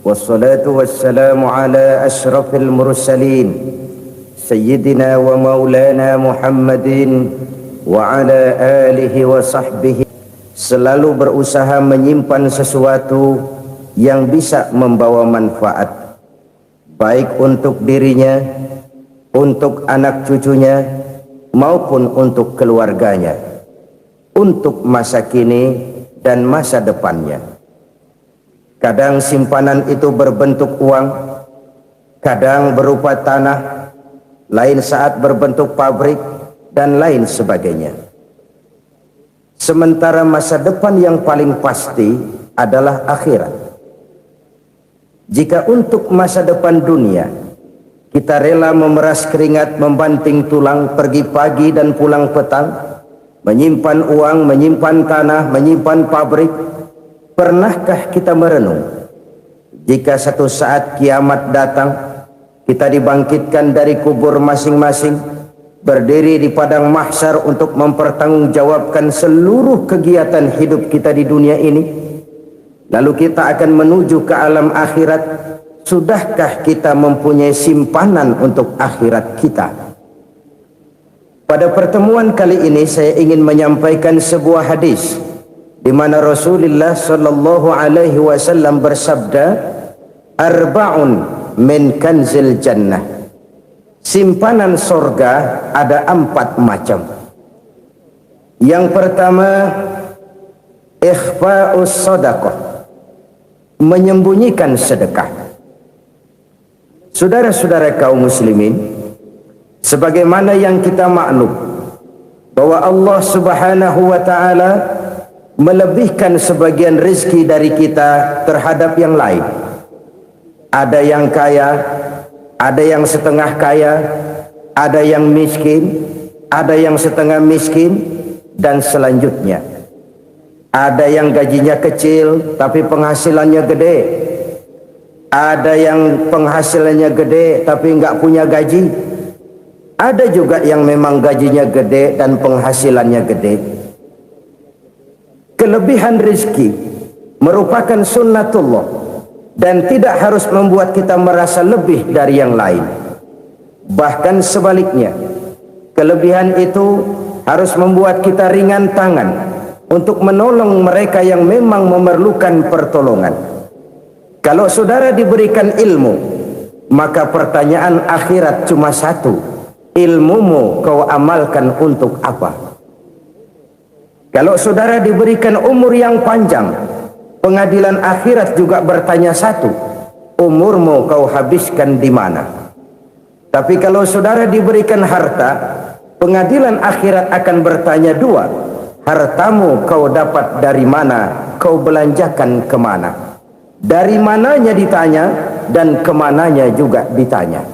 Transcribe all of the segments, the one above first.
Wassalatu wassalamu ala ashrafil mursalin Sayyidina wa maulana Muhammadin wa ala alihi wa sahbihi. Selalu berusaha menyimpan sesuatu yang bisa membawa manfaat, baik untuk dirinya, untuk anak cucunya, maupun untuk keluarganya, untuk masa kini dan masa depannya. Kadang simpanan itu berbentuk uang, kadang berupa tanah, lain saat berbentuk pabrik, dan lain sebagainya. Sementara masa depan yang paling pasti adalah akhirat. Jika untuk masa depan dunia kita rela memeras keringat, membanting tulang, pergi pagi dan pulang petang, menyimpan uang, menyimpan tanah, menyimpan pabrik, pernahkah kita merenung jika satu saat kiamat datang, kita dibangkitkan dari kubur masing-masing, berdiri di padang mahsyar untuk mempertanggungjawabkan seluruh kegiatan hidup kita di dunia ini, lalu kita akan menuju ke alam akhirat. Sudahkah kita mempunyai simpanan untuk akhirat kita? Pada pertemuan kali ini saya ingin menyampaikan sebuah hadis di mana Rasulullah sallallahu alaihi wasallam bersabda, arba'un min kanzil jannah. Simpanan sorga ada 4 macam. Yang pertama, ikhfa'us sadaqah, menyembunyikan sedekah. Saudara-saudara kaum muslimin, sebagaimana yang kita maklum bahwa Allah Subhanahu wa taala melebihkan sebagian rezeki dari kita terhadap yang lain. Ada yang kaya, ada yang setengah kaya, ada yang miskin, ada yang setengah miskin, dan selanjutnya. Ada yang gajinya kecil tapi penghasilannya gede. Ada yang penghasilannya gede tapi nggak punya gaji. Ada juga yang memang gajinya gede dan penghasilannya gede. Kelebihan rezeki merupakan sunnatullah dan tidak harus membuat kita merasa lebih dari yang lain. Bahkan sebaliknya, kelebihan itu harus membuat kita ringan tangan untuk menolong mereka yang memang memerlukan pertolongan. Kalau saudara diberikan ilmu, maka pertanyaan akhirat cuma satu: ilmumu kau amalkan untuk apa? Kalau saudara diberikan umur yang panjang, pengadilan akhirat juga bertanya satu: umurmu kau habiskan di mana? Tapi kalau saudara diberikan harta, pengadilan akhirat akan bertanya dua: hartamu kau dapat dari mana? Kau belanjakan kemana? Dari mananya ditanya, dan kemananya juga ditanya.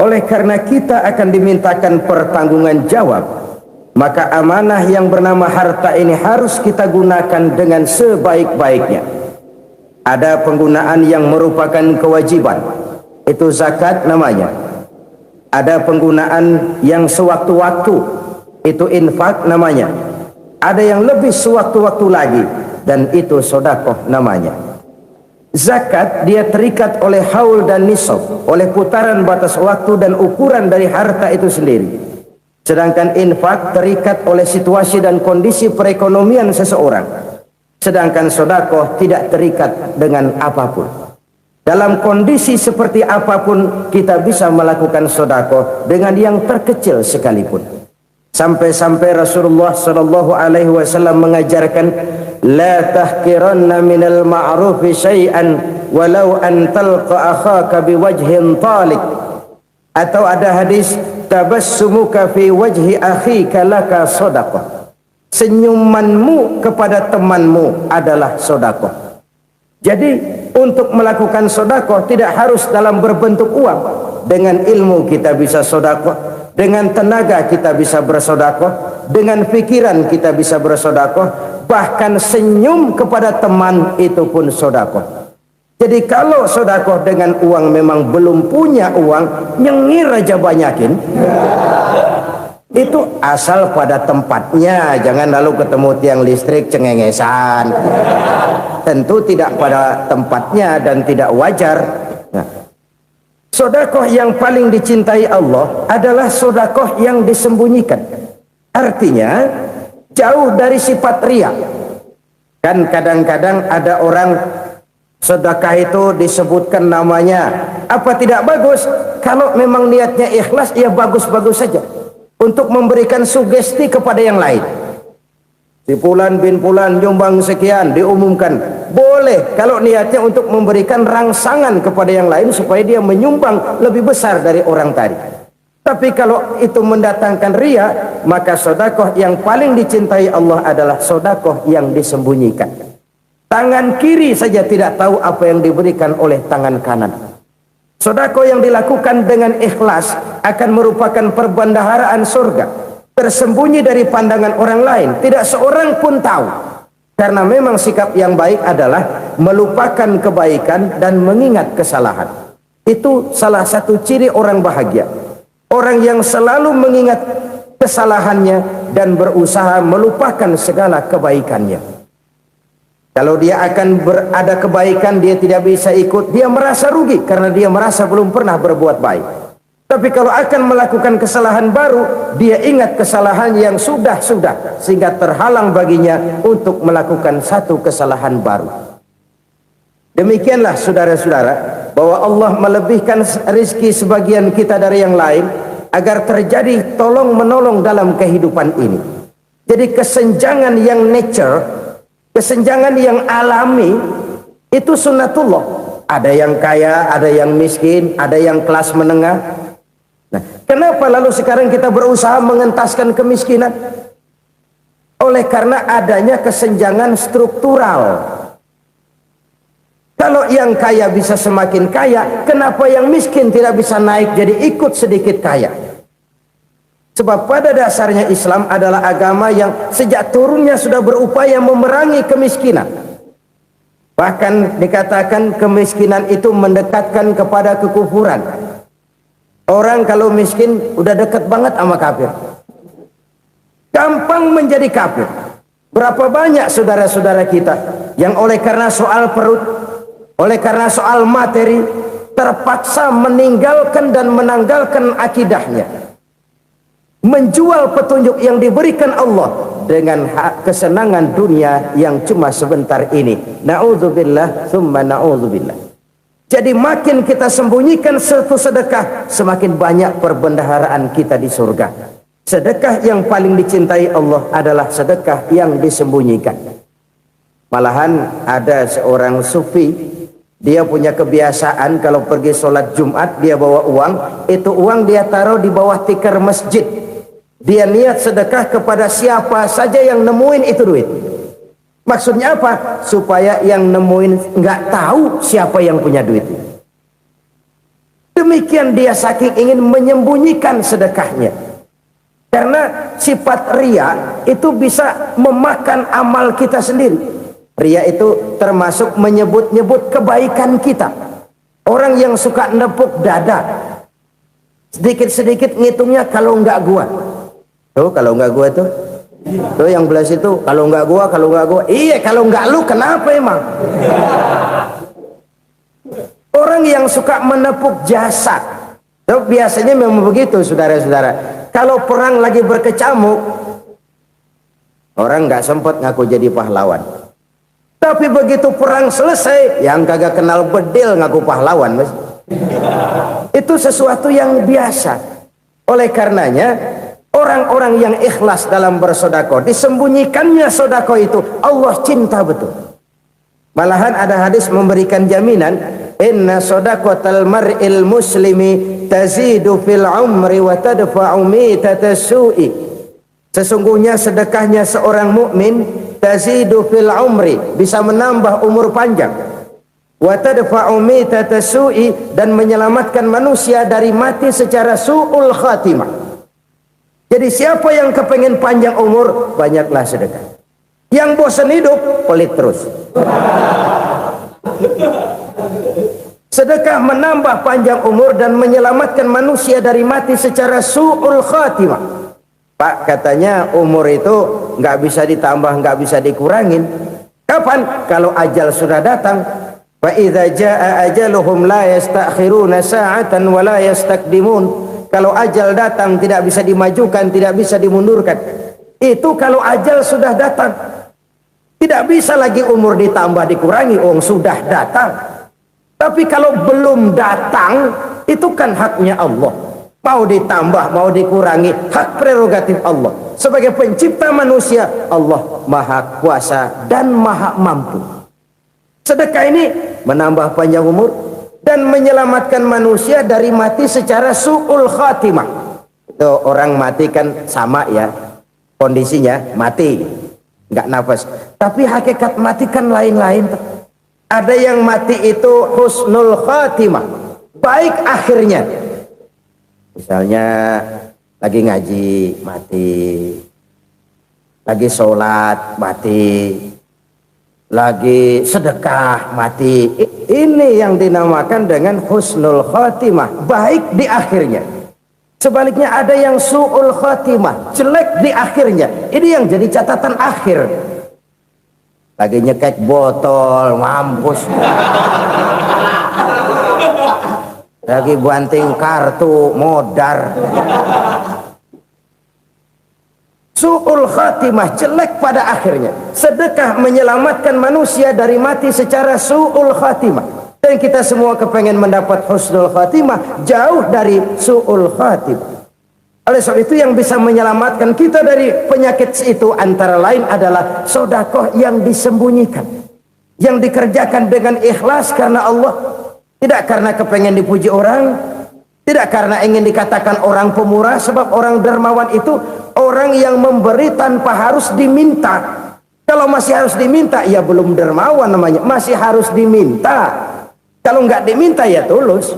Oleh karena kita akan dimintakan pertanggungan jawab, maka amanah yang bernama harta ini harus kita gunakan dengan sebaik-baiknya. Ada penggunaan yang merupakan kewajiban, itu zakat namanya. Ada penggunaan yang sewaktu-waktu, itu infak namanya. Ada yang lebih sewaktu-waktu lagi, dan itu sedekah namanya. Zakat dia terikat oleh haul dan nisab, oleh putaran batas waktu dan ukuran dari harta itu sendiri. Sedangkan infak terikat oleh situasi dan kondisi perekonomian seseorang. Sedangkan sedekah tidak terikat dengan apapun. Dalam kondisi seperti apapun kita bisa melakukan sedekah dengan yang terkecil sekalipun. Sampai-sampai Rasulullah sallallahu alaihi wasallam mengajarkan, la tahqiranna minal ma'rufi syai'an walau an talqa akhaka biwajhin talik. Atau ada hadis, tabassumuka fi wajhi akhika laka shadaqah. Senyumanmu kepada temanmu adalah sedekah. Jadi untuk melakukan sedekah tidak harus dalam berbentuk uang. Dengan ilmu kita bisa sedekah, dengan tenaga kita bisa bersedekah, dengan pikiran kita bisa bersedekah, bahkan senyum kepada teman itu pun sedekah. Jadi kalau sedekah dengan uang memang belum punya uang, nyengir aja banyakin. Itu asal pada tempatnya, jangan lalu ketemu tiang listrik cengengesan. tentu tidak pada tempatnya dan tidak wajar. Nah, sedekah yang paling dicintai Allah adalah sedekah yang disembunyikan. Artinya jauh dari sifat riya. Kan kadang-kadang ada orang sedekah itu disebutkan namanya, apa tidak bagus? Kalau memang niatnya ikhlas, ya bagus-bagus saja untuk memberikan sugesti kepada yang lain. Si Fulan bin Fulan nyumbang sekian, diumumkan. Boleh kalau niatnya untuk memberikan rangsangan kepada yang lain supaya dia menyumbang lebih besar dari orang tadi. Tapi kalau itu mendatangkan riya, maka sedekah yang paling dicintai Allah adalah sedekah yang disembunyikan. Tangan kiri saja tidak tahu apa yang diberikan oleh tangan kanan. Sedekah yang dilakukan dengan ikhlas akan merupakan perbendaharaan surga, tersembunyi dari pandangan orang lain, tidak seorang pun tahu. Karena memang sikap yang baik adalah melupakan kebaikan dan mengingat kesalahan. Itu salah satu ciri orang bahagia. Orang yang selalu mengingat kesalahannya dan berusaha melupakan segala kebaikannya. Kalau dia akan berada kebaikan, dia tidak bisa ikut, dia merasa rugi karena dia merasa belum pernah berbuat baik. Tapi kalau akan melakukan kesalahan baru, dia ingat kesalahan yang sudah-sudah, sehingga terhalang baginya untuk melakukan satu kesalahan baru. Demikianlah saudara-saudara, bahwa Allah melebihkan rizki sebagian kita dari yang lain, agar terjadi tolong menolong dalam kehidupan ini. Jadi kesenjangan yang nature, kesenjangan yang alami, itu sunnatullah. Ada yang kaya, ada yang miskin, ada yang kelas menengah. Nah, kenapa lalu sekarang kita berusaha mengentaskan kemiskinan? Oleh karena adanya kesenjangan struktural. Kalau yang kaya bisa semakin kaya, kenapa yang miskin tidak bisa naik jadi ikut sedikit kaya? Sebab pada dasarnya Islam adalah agama yang sejak turunnya sudah berupaya memerangi kemiskinan. Bahkan dikatakan kemiskinan itu mendekatkan kepada kekufuran. Orang kalau miskin udah dekat banget sama kafir. Gampang menjadi kafir. Berapa banyak saudara-saudara kita yang oleh karena soal perut, oleh karena soal materi, terpaksa meninggalkan dan menanggalkan akidahnya, menjual petunjuk yang diberikan Allah dengan kesenangan dunia yang cuma sebentar ini. Na'udzubillah thumma na'udzubillah. Jadi makin kita sembunyikan satu sedekah, semakin banyak perbendaharaan kita di surga. Sedekah yang paling dicintai Allah adalah sedekah yang disembunyikan. Malahan ada seorang sufi, dia punya kebiasaan kalau pergi sholat Jumat dia bawa uang, itu uang dia taruh di bawah tikar masjid. Dia niat sedekah kepada siapa saja yang nemuin itu duit. Maksudnya apa? Supaya yang nemuin nggak tahu siapa yang punya duit. Demikian dia saking ingin menyembunyikan sedekahnya. Karena sifat riya itu bisa memakan amal kita sendiri. Riya itu termasuk menyebut-nyebut kebaikan kita. Orang yang suka nepuk dada, sedikit-sedikit ngitungnya kalau nggak gua. Tuh kalau nggak gua tuh. Tuh yang belas itu kalau nggak gua, kalau nggak gua. Iya kalau nggak lu kenapa emang? Orang yang suka menepuk jasad. Tuh biasanya memang begitu saudara-saudara. Kalau perang lagi berkecamuk, orang nggak sempat ngaku jadi pahlawan. Tapi begitu perang selesai, yang kagak kenal bedil ngaku pahlawan, mas. Itu sesuatu yang biasa. Oleh karenanya, orang-orang yang ikhlas dalam bersedekah, disembunyikannya sedekah itu, Allah cinta betul. Malahan ada hadis memberikan jaminan, inna sadaqatal mar'il muslimi tazidu fil umri wa tadfa'u mitatas su'i. Sesungguhnya sedekahnya seorang mukmin tazidu fil umri, bisa menambah umur panjang, wa tadfa'u mitatas su'i, dan menyelamatkan manusia dari mati secara su'ul khatimah. Jadi siapa yang kepengen panjang umur, banyaklah sedekah. Yang bosan hidup, pelit terus. Sedekah menambah panjang umur dan menyelamatkan manusia dari mati secara su'ul khatimah. Pak, katanya umur itu nggak bisa ditambah, nggak bisa dikurangin. Kapan? Kalau ajal sudah datang. Fa idza jaa ajaluhum la yastakhiruna sa'atan wa la yastaqdimun. Kalau ajal datang tidak bisa dimajukan, tidak bisa dimundurkan. Itu kalau ajal sudah datang. Tidak bisa lagi umur ditambah dikurangi, sudah datang. Tapi kalau belum datang, itu kan haknya Allah. Mau ditambah, mau dikurangi, hak prerogatif Allah. Sebagai pencipta manusia, Allah maha kuasa dan maha mampu. Sedekah ini menambah panjang umur dan menyelamatkan manusia dari mati secara su'ul khatimah. Itu orang mati kan sama ya, kondisinya mati, nggak nafas. Tapi hakikat mati kan lain-lain. Ada yang mati itu husnul khatimah, baik akhirnya. Misalnya lagi ngaji mati, lagi sholat mati, lagi sedekah mati. Ini yang dinamakan dengan husnul khatimah, baik di akhirnya. Sebaliknya ada yang su'ul khatimah, jelek di akhirnya. Ini yang jadi catatan akhir. Lagi nyekek botol, mampus. Lagi banting kartu, modar. Su'ul khatimah, jelek pada akhirnya. Sedekah menyelamatkan manusia dari mati secara su'ul khatimah. Dan kita semua kepengen mendapat husnul khatimah, jauh dari su'ul khatimah. Oleh sebab itu yang bisa menyelamatkan kita dari penyakit itu antara lain adalah sedekah yang disembunyikan, yang dikerjakan dengan ikhlas karena Allah. Tidak karena kepengen dipuji orang, tidak karena ingin dikatakan orang pemurah, sebab orang dermawan itu orang yang memberi tanpa harus diminta. Kalau masih harus diminta, ya belum dermawan namanya, masih harus diminta. Kalau nggak diminta ya tulus,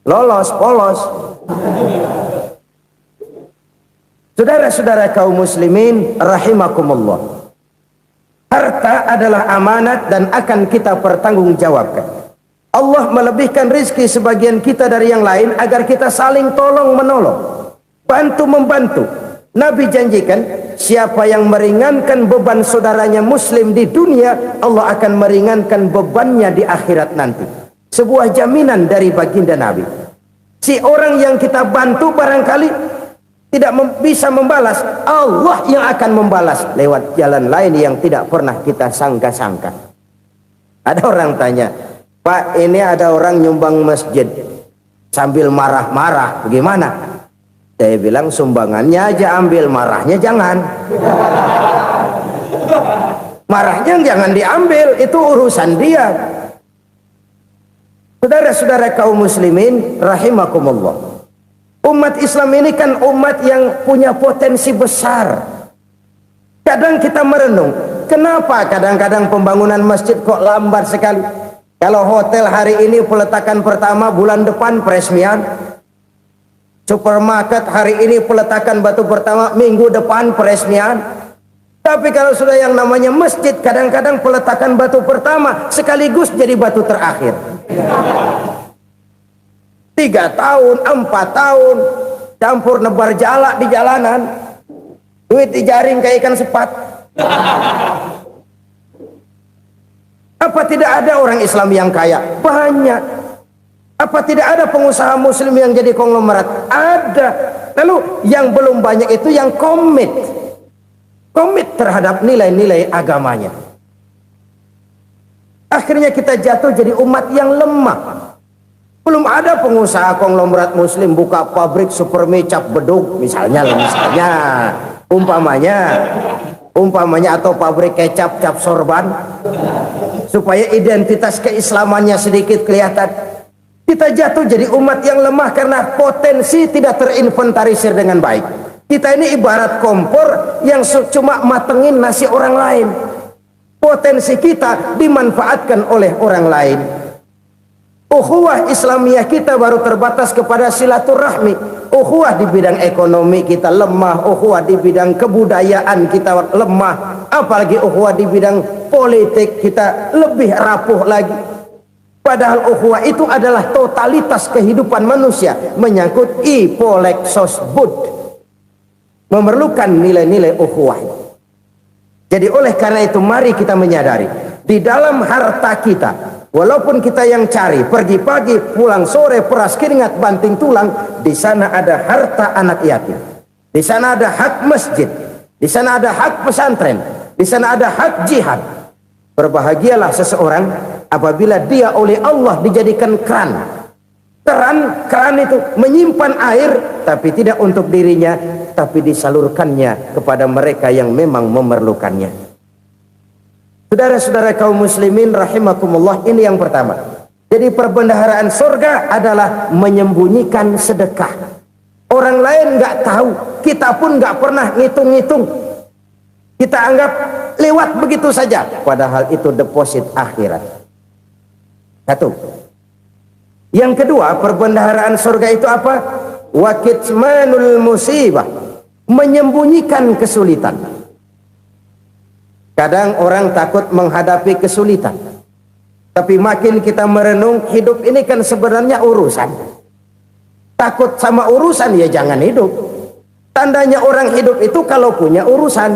lolos, polos. Saudara-saudara kaum muslimin rahimakumullah. Harta adalah amanat dan akan kita pertanggungjawabkan. Allah melebihkan rizki sebagian kita dari yang lain agar kita saling tolong menolong, bantu membantu. Nabi janjikan siapa yang meringankan beban saudaranya muslim di dunia, Allah akan meringankan bebannya di akhirat nanti. Sebuah jaminan dari baginda Nabi. Si orang yang kita bantu barangkali tidak bisa membalas, Allah yang akan membalas lewat jalan lain yang tidak pernah kita sangka-sangka. Ada orang tanya, Pak, ini ada orang nyumbang masjid sambil marah-marah, bagaimana? Saya bilang sumbangannya aja ambil, marahnya jangan. Marahnya jangan diambil, itu urusan dia. Saudara-saudara kaum muslimin rahimakumullah. Umat Islam ini kan umat yang punya potensi besar. Kadang kita merenung, kenapa kadang-kadang pembangunan masjid kok lambat sekali? Kalau hotel hari ini peletakan pertama, bulan depan peresmian. Supermarket hari ini peletakan batu pertama, minggu depan peresmian. Tapi kalau sudah yang namanya masjid, kadang-kadang peletakan batu pertama sekaligus jadi batu terakhir. 3 tahun, 4 tahun, campur nebar jalak di jalanan, duit dijaring kayak ikan sepat. Apa tidak ada orang Islam yang kaya? Banyak. Apa tidak ada pengusaha muslim yang jadi konglomerat? Ada. Lalu yang belum banyak itu yang komit terhadap nilai-nilai agamanya. Akhirnya kita jatuh jadi umat yang lemah. Belum ada pengusaha konglomerat muslim buka pabrik supermi cap bedug misalnya umpamanya atau pabrik kecap cap sorban supaya identitas keislamannya sedikit kelihatan. Kita jatuh jadi umat yang lemah karena potensi tidak terinventarisir dengan baik. Kita ini ibarat kompor yang cuma matengin nasi orang lain. Potensi kita dimanfaatkan oleh orang lain. Ukhuwah Islamiyah kita baru terbatas kepada silaturahmi. Ukhuwah di bidang ekonomi kita lemah, ukhuwah di bidang kebudayaan kita lemah, apalagi ukhuwah di bidang politik kita lebih rapuh lagi. Padahal ukhuwah itu adalah totalitas kehidupan manusia, menyangkut ipolek sosbud, memerlukan nilai-nilai ukhuwah. Jadi oleh karena itu mari kita menyadari di dalam harta kita, walaupun kita yang cari pergi pagi pulang sore peras keringat banting tulang, di sana ada harta anak yatim, di sana ada hak masjid, di sana ada hak pesantren, di sana ada hak jihad. Berbahagialah seseorang apabila dia oleh Allah dijadikan keran. Keran itu menyimpan air, tapi tidak untuk dirinya, tapi disalurkannya kepada mereka yang memang memerlukannya. Saudara-saudara kaum muslimin rahimakumullah, ini yang pertama. Jadi perbendaharaan surga adalah menyembunyikan sedekah. Orang lain nggak tahu, kita pun nggak pernah ngitung-ngitung. Kita anggap lewat begitu saja, padahal itu deposit akhirat. Satu. Yang kedua, perbendaharaan surga itu apa? Wa kitmanul musibah, menyembunyikan kesulitan. Kadang orang takut menghadapi kesulitan, tapi makin kita merenung, hidup ini kan sebenarnya urusan. Takut sama urusan, ya jangan hidup. Tandanya orang hidup itu kalau punya urusan.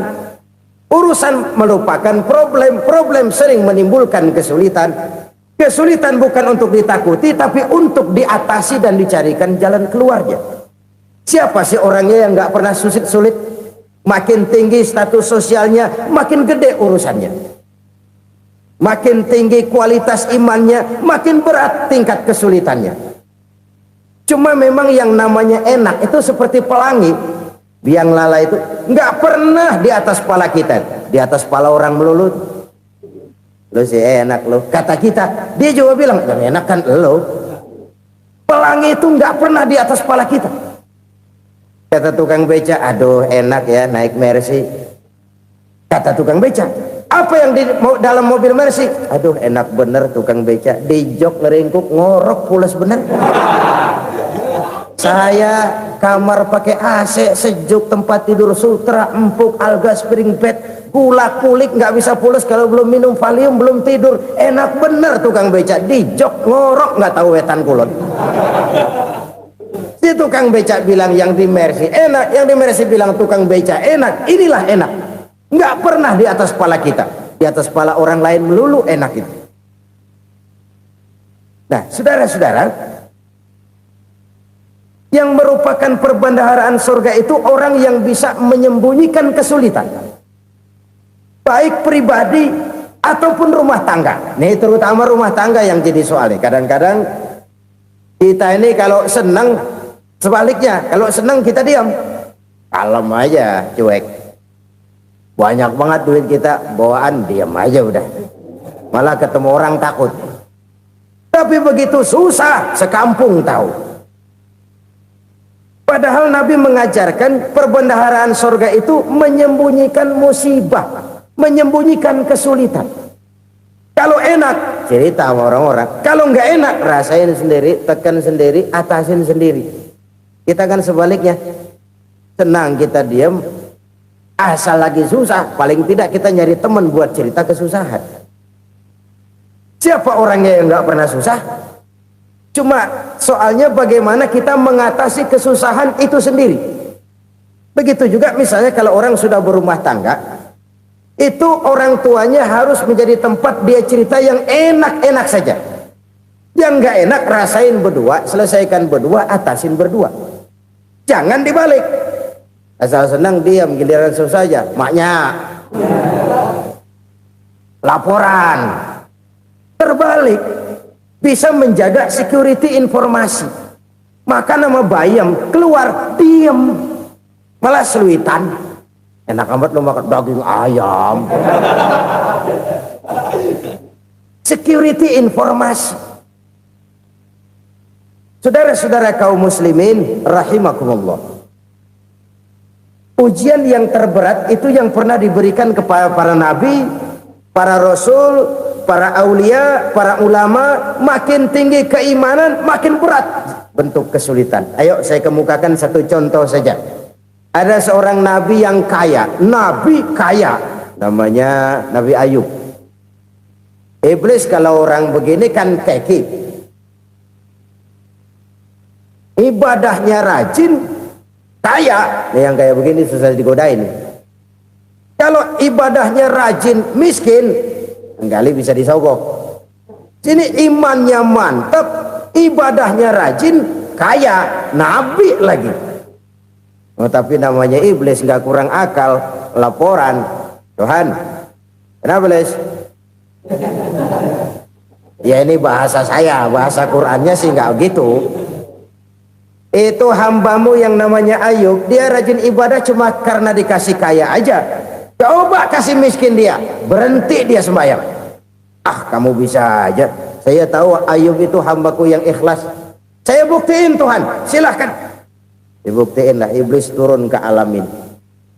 Urusan melupakan problem, problem sering menimbulkan kesulitan. Kesulitan bukan untuk ditakuti, tapi untuk diatasi dan dicarikan jalan keluarnya. Siapa sih orangnya yang nggak pernah sulit-sulit? Makin tinggi status sosialnya, makin gede urusannya. Makin tinggi kualitas imannya, makin berat tingkat kesulitannya. Cuma memang yang namanya enak itu seperti pelangi. Biang lala itu nggak pernah di atas kepala kita, di atas kepala orang melulu. Lu sih enak lu, kata kita. Dia juga bilang yang enak kan lu. Pelangi itu nggak pernah di atas kepala kita. Kata tukang beca, aduh enak ya naik Mercy. Kata tukang beca, apa yang di dalam mobil Mercy? Aduh enak bener tukang beca, di jok ngeringkuk ngorok pulas bener. Saya kamar pakai AC sejuk, tempat tidur sutra empuk, alga spring bed, gula kulik nggak bisa pulas kalau belum minum Valium, belum tidur. Enak bener tukang beca, di jok ngorok nggak tahu wetan kulon. Si tukang beca bilang yang di Mercy enak, yang di Mercy bilang tukang beca enak. Inilah enak, nggak pernah di atas kepala kita, di atas kepala orang lain melulu enak itu. Nah saudara-saudara, yang merupakan perbendaharaan surga itu orang yang bisa menyembunyikan kesulitan, baik pribadi ataupun rumah tangga. Nih terutama rumah tangga yang jadi soalnya. Kadang-kadang kita ini kalau senang, sebaliknya kalau senang kita diam, kalem aja, cuek. Banyak banget duit kita, bawaan diam aja udah. Malah ketemu orang takut. Tapi begitu susah, sekampung tahu. Padahal Nabi mengajarkan perbendaharaan surga itu menyembunyikan musibah, menyembunyikan kesulitan. Kalau enak, cerita sama orang-orang. Kalau nggak enak, rasain sendiri, tekan sendiri, atasin sendiri. Kita kan sebaliknya, senang kita diam, asal lagi susah, paling tidak kita nyari teman buat cerita kesusahan. Siapa orangnya yang nggak pernah susah? Cuma soalnya bagaimana kita mengatasi kesusahan itu sendiri. Begitu juga misalnya kalau orang sudah berumah tangga, itu orang tuanya harus menjadi tempat dia cerita yang enak-enak saja. Yang nggak enak rasain berdua, selesaikan berdua, atasin berdua. Jangan dibalik. Asal senang diam, giliran susah saja. Maknya laporan. Terbalik. Bisa menjaga security informasi. Maka nama bayam keluar diam, malah seluitan. Enak amat lo makan daging ayam. Security informasi. Saudara-saudara kaum muslimin rahimakumullah, ujian yang terberat itu yang pernah diberikan kepada para nabi, para rasul, para aulia, para ulama. Makin tinggi keimanan, makin berat bentuk kesulitan. Ayo saya kemukakan satu contoh saja. Ada seorang nabi yang kaya, nabi kaya, namanya Nabi Ayub. Iblis kalau orang begini kan keki, ibadahnya rajin, kaya. Yang kayak begini susah digodain. Kalau ibadahnya rajin, miskin, kali bisa disogok. Sini imannya mantap, ibadahnya rajin, kaya, nabi lagi. Oh, tapi namanya iblis nggak kurang akal. Laporan, Tuhan, kenapa Les? Ya ini bahasa saya, bahasa Qurannya sih nggak gitu. Itu hambamu yang namanya Ayub, dia rajin ibadah cuma karena dikasih kaya aja. Coba kasih miskin dia, berhenti dia sembahyang. Ah, kamu bisa aja. Saya tahu Ayub itu hambaku yang ikhlas. Saya buktiin Tuhan, silahkan. Dibuktiin lah, iblis turun ke alam ini.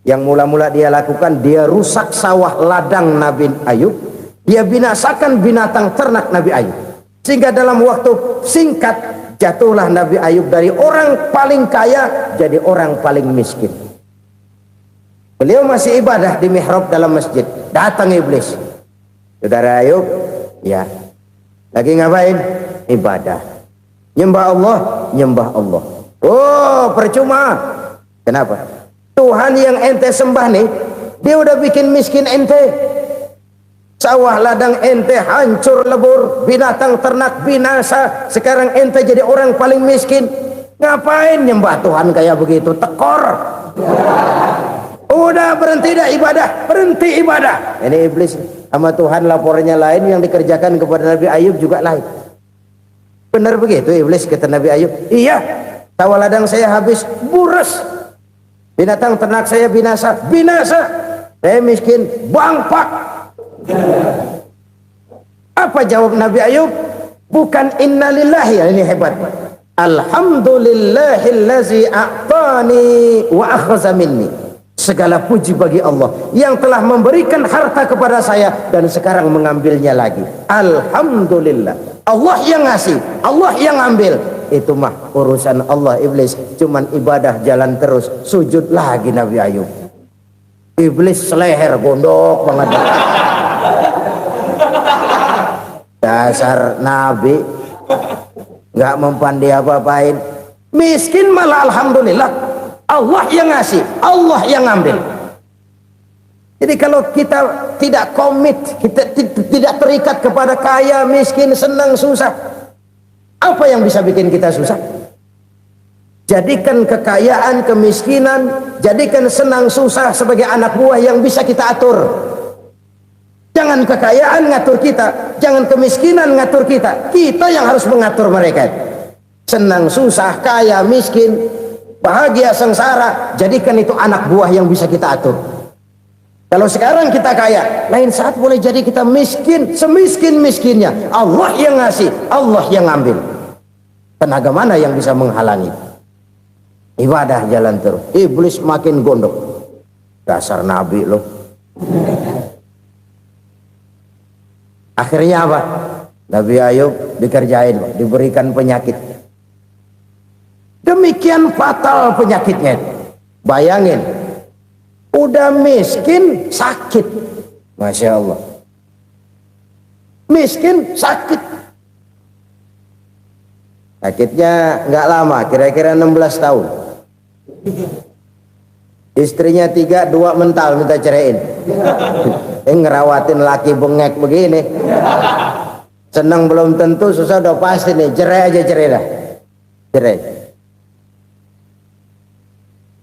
Yang mula-mula dia lakukan, dia rusak sawah ladang Nabi Ayub. Dia binasakan binatang ternak Nabi Ayub. Sehingga dalam waktu singkat, jatuhlah Nabi Ayub dari orang paling kaya jadi orang paling miskin. Beliau masih ibadah di mihrab dalam masjid. Datang iblis. Saudara Ayub, ya. Lagi ngapain? Ibadah. Nyembah Allah, nyembah Allah. Oh, percuma. Kenapa? Tuhan yang ente sembah nih, dia udah bikin miskin ente. Sawah ladang ente hancur lebur, binatang ternak binasa. Sekarang ente jadi orang paling miskin. Ngapain nyembah Tuhan kayak begitu? Tekor. Udah berhenti dah ibadah, berhenti ibadah. Ini iblis sama Tuhan laporannya lain, yang dikerjakan kepada Nabi Ayub juga lain. Benar begitu iblis kata Nabi Ayub? Iya, sawah ladang saya habis, buras. Binatang ternak saya binasa, binasa. Saya miskin, bangpak. Apa jawab Nabi Ayub? Bukan innalillahi, ini hebat. Alhamdulillahillazi a'tani wa akhza minni. Segala puji bagi Allah yang telah memberikan harta kepada saya dan sekarang mengambilnya lagi. Alhamdulillah. Allah yang ngasih, Allah yang ambil. Itu mah urusan Allah. Iblis cuman ibadah jalan terus, sujud lagi Nabi Ayub. Iblis seleher gondok banget. Dasar Nabi nggak mempan dia apa-apain. Miskin malah alhamdulillah. Allah yang ngasih, Allah yang ngambil. Jadi kalau kita tidak komit, kita tidak terikat kepada kaya, miskin, senang, susah, apa yang bisa bikin kita susah? Jadikan kekayaan, kemiskinan, jadikan senang, susah sebagai anak buah yang bisa kita atur. Jangan kekayaan ngatur kita, jangan kemiskinan ngatur kita. Kita yang harus mengatur mereka. Senang, susah, kaya, miskin, bahagia, sengsara, jadikan itu anak buah yang bisa kita atur. Kalau sekarang kita kaya, lain saat boleh jadi kita miskin, semiskin-miskinnya. Allah yang ngasih, Allah yang ngambil. Tenaga mana yang bisa menghalangi? Ibadah jalan terus. Iblis makin gondok. Dasar Nabi loh. Akhirnya apa? Nabi Ayub dikerjain, diberikan penyakit. Demikian fatal penyakitnya. Bayangin, udah miskin sakit. Masya Allah. Miskin sakit. Sakitnya nggak lama, kira-kira 16 tahun. Istrinya 3, 2 mental minta ceraiin. Ngerawatin laki bengek begini. Senang belum tentu, susah udah pasti nih. Cerai aja, cerai dah. Cerai.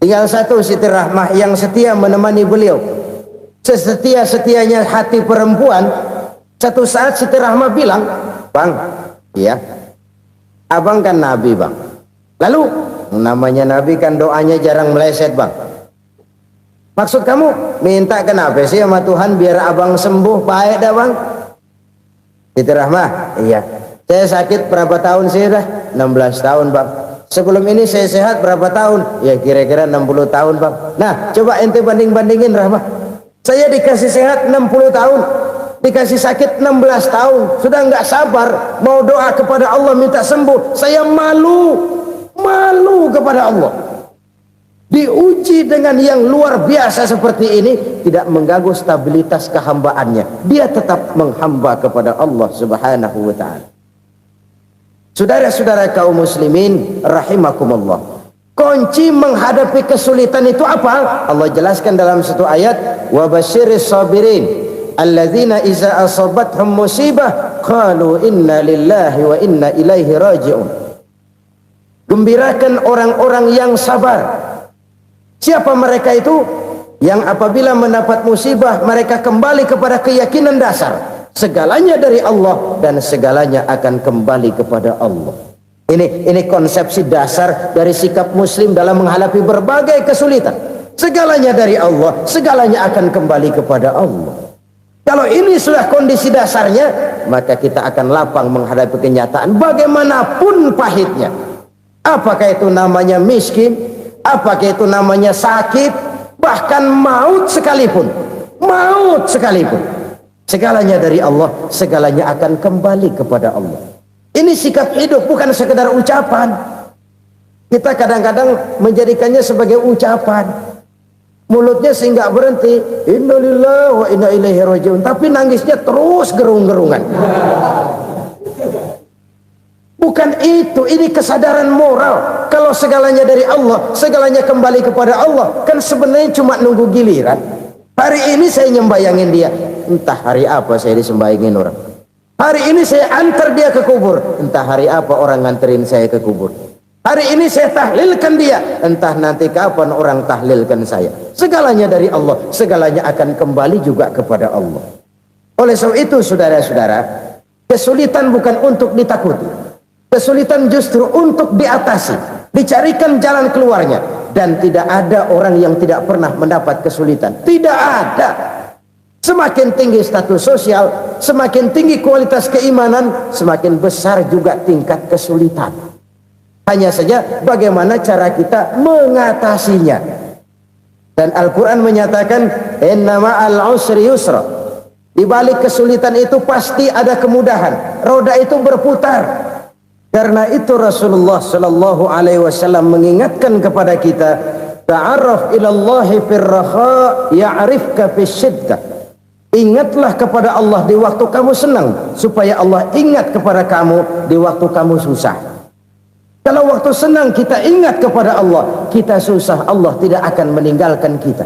Tinggal satu Siti Rahmah yang setia menemani beliau. Sesetia-setianya hati perempuan. Satu saat Siti Rahmah bilang, "Bang, iya, abang kan Nabi bang. Lalu namanya Nabi kan doanya jarang meleset bang. Maksud kamu minta kenapa sih sama Tuhan biar abang sembuh baik dah bang?" Siti Rahmah, iya. Saya sakit berapa tahun sih dah? 16 tahun bang. Sebelum ini saya sehat berapa tahun? Ya kira-kira 60 tahun bang. Nah coba ente banding-bandingin Rahmah. Saya dikasih sehat 60 tahun, dikasih sakit 16 tahun. Sudah nggak sabar mau doa kepada Allah minta sembuh. Saya malu kepada Allah. Diuji dengan yang luar biasa seperti ini, tidak mengganggu stabilitas kehambaannya. Dia tetap menghamba kepada Allah Subhanahu wa ta'ala. Saudara-saudara kaum muslimin rahimakumullah. Kunci menghadapi kesulitan itu apa? Allah jelaskan dalam satu ayat, wa basyiris sabirin alladzina iza asabathum musibah qalu inna lillahi wa inna ilaihi raji'un. Gembirakan orang-orang yang sabar. Siapa mereka itu? Yang apabila mendapat musibah mereka kembali kepada keyakinan dasar, segalanya dari Allah dan segalanya akan kembali kepada Allah. Ini konsepsi dasar dari sikap muslim dalam menghadapi berbagai kesulitan. Segalanya dari Allah, segalanya akan kembali kepada Allah. Kalau ini sudah kondisi dasarnya, maka kita akan lapang menghadapi kenyataan bagaimanapun pahitnya. Apakah itu namanya miskin, apakah itu namanya sakit, bahkan maut sekalipun. Maut sekalipun. Segalanya dari Allah, segalanya akan kembali kepada Allah. Ini sikap hidup, bukan sekedar ucapan. Kita kadang-kadang menjadikannya sebagai ucapan. Mulutnya sehingga berhenti, innalillahi wa inna ilaihi raji'un, tapi nangisnya terus gerung-gerungan. Bukan itu, ini kesadaran moral. Kalau segalanya dari Allah, segalanya kembali kepada Allah, kan sebenarnya cuma nunggu giliran. Hari ini saya nyembayangin dia, entah hari apa saya disembayangin orang. Hari ini saya antar dia ke kubur, entah hari apa orang nganterin saya ke kubur. Hari ini saya tahlilkan dia, entah nanti kapan orang tahlilkan saya. Segalanya dari Allah, segalanya akan kembali juga kepada Allah. Oleh sebab itu saudara-saudara, kesulitan bukan untuk ditakuti. Kesulitan justru untuk diatasi, dicarikan jalan keluarnya. Dan tidak ada orang yang tidak pernah mendapat kesulitan. Tidak ada. Semakin tinggi status sosial, semakin tinggi kualitas keimanan, semakin besar juga tingkat kesulitan. Hanya saja bagaimana cara kita mengatasinya. Dan Al-Quran menyatakan, inna ma'al usri yusra. Di balik kesulitan itu pasti ada kemudahan. Roda itu berputar. Karena itu Rasulullah Sallallahu Alaihi Wasallam mengingatkan kepada kita, ta'arraf ilallahi firraha ya'rifka fisyiddah. Ingatlah kepada Allah di waktu kamu senang, supaya Allah ingat kepada kamu di waktu kamu susah. Kalau waktu senang kita ingat kepada Allah, kita susah, Allah tidak akan meninggalkan kita.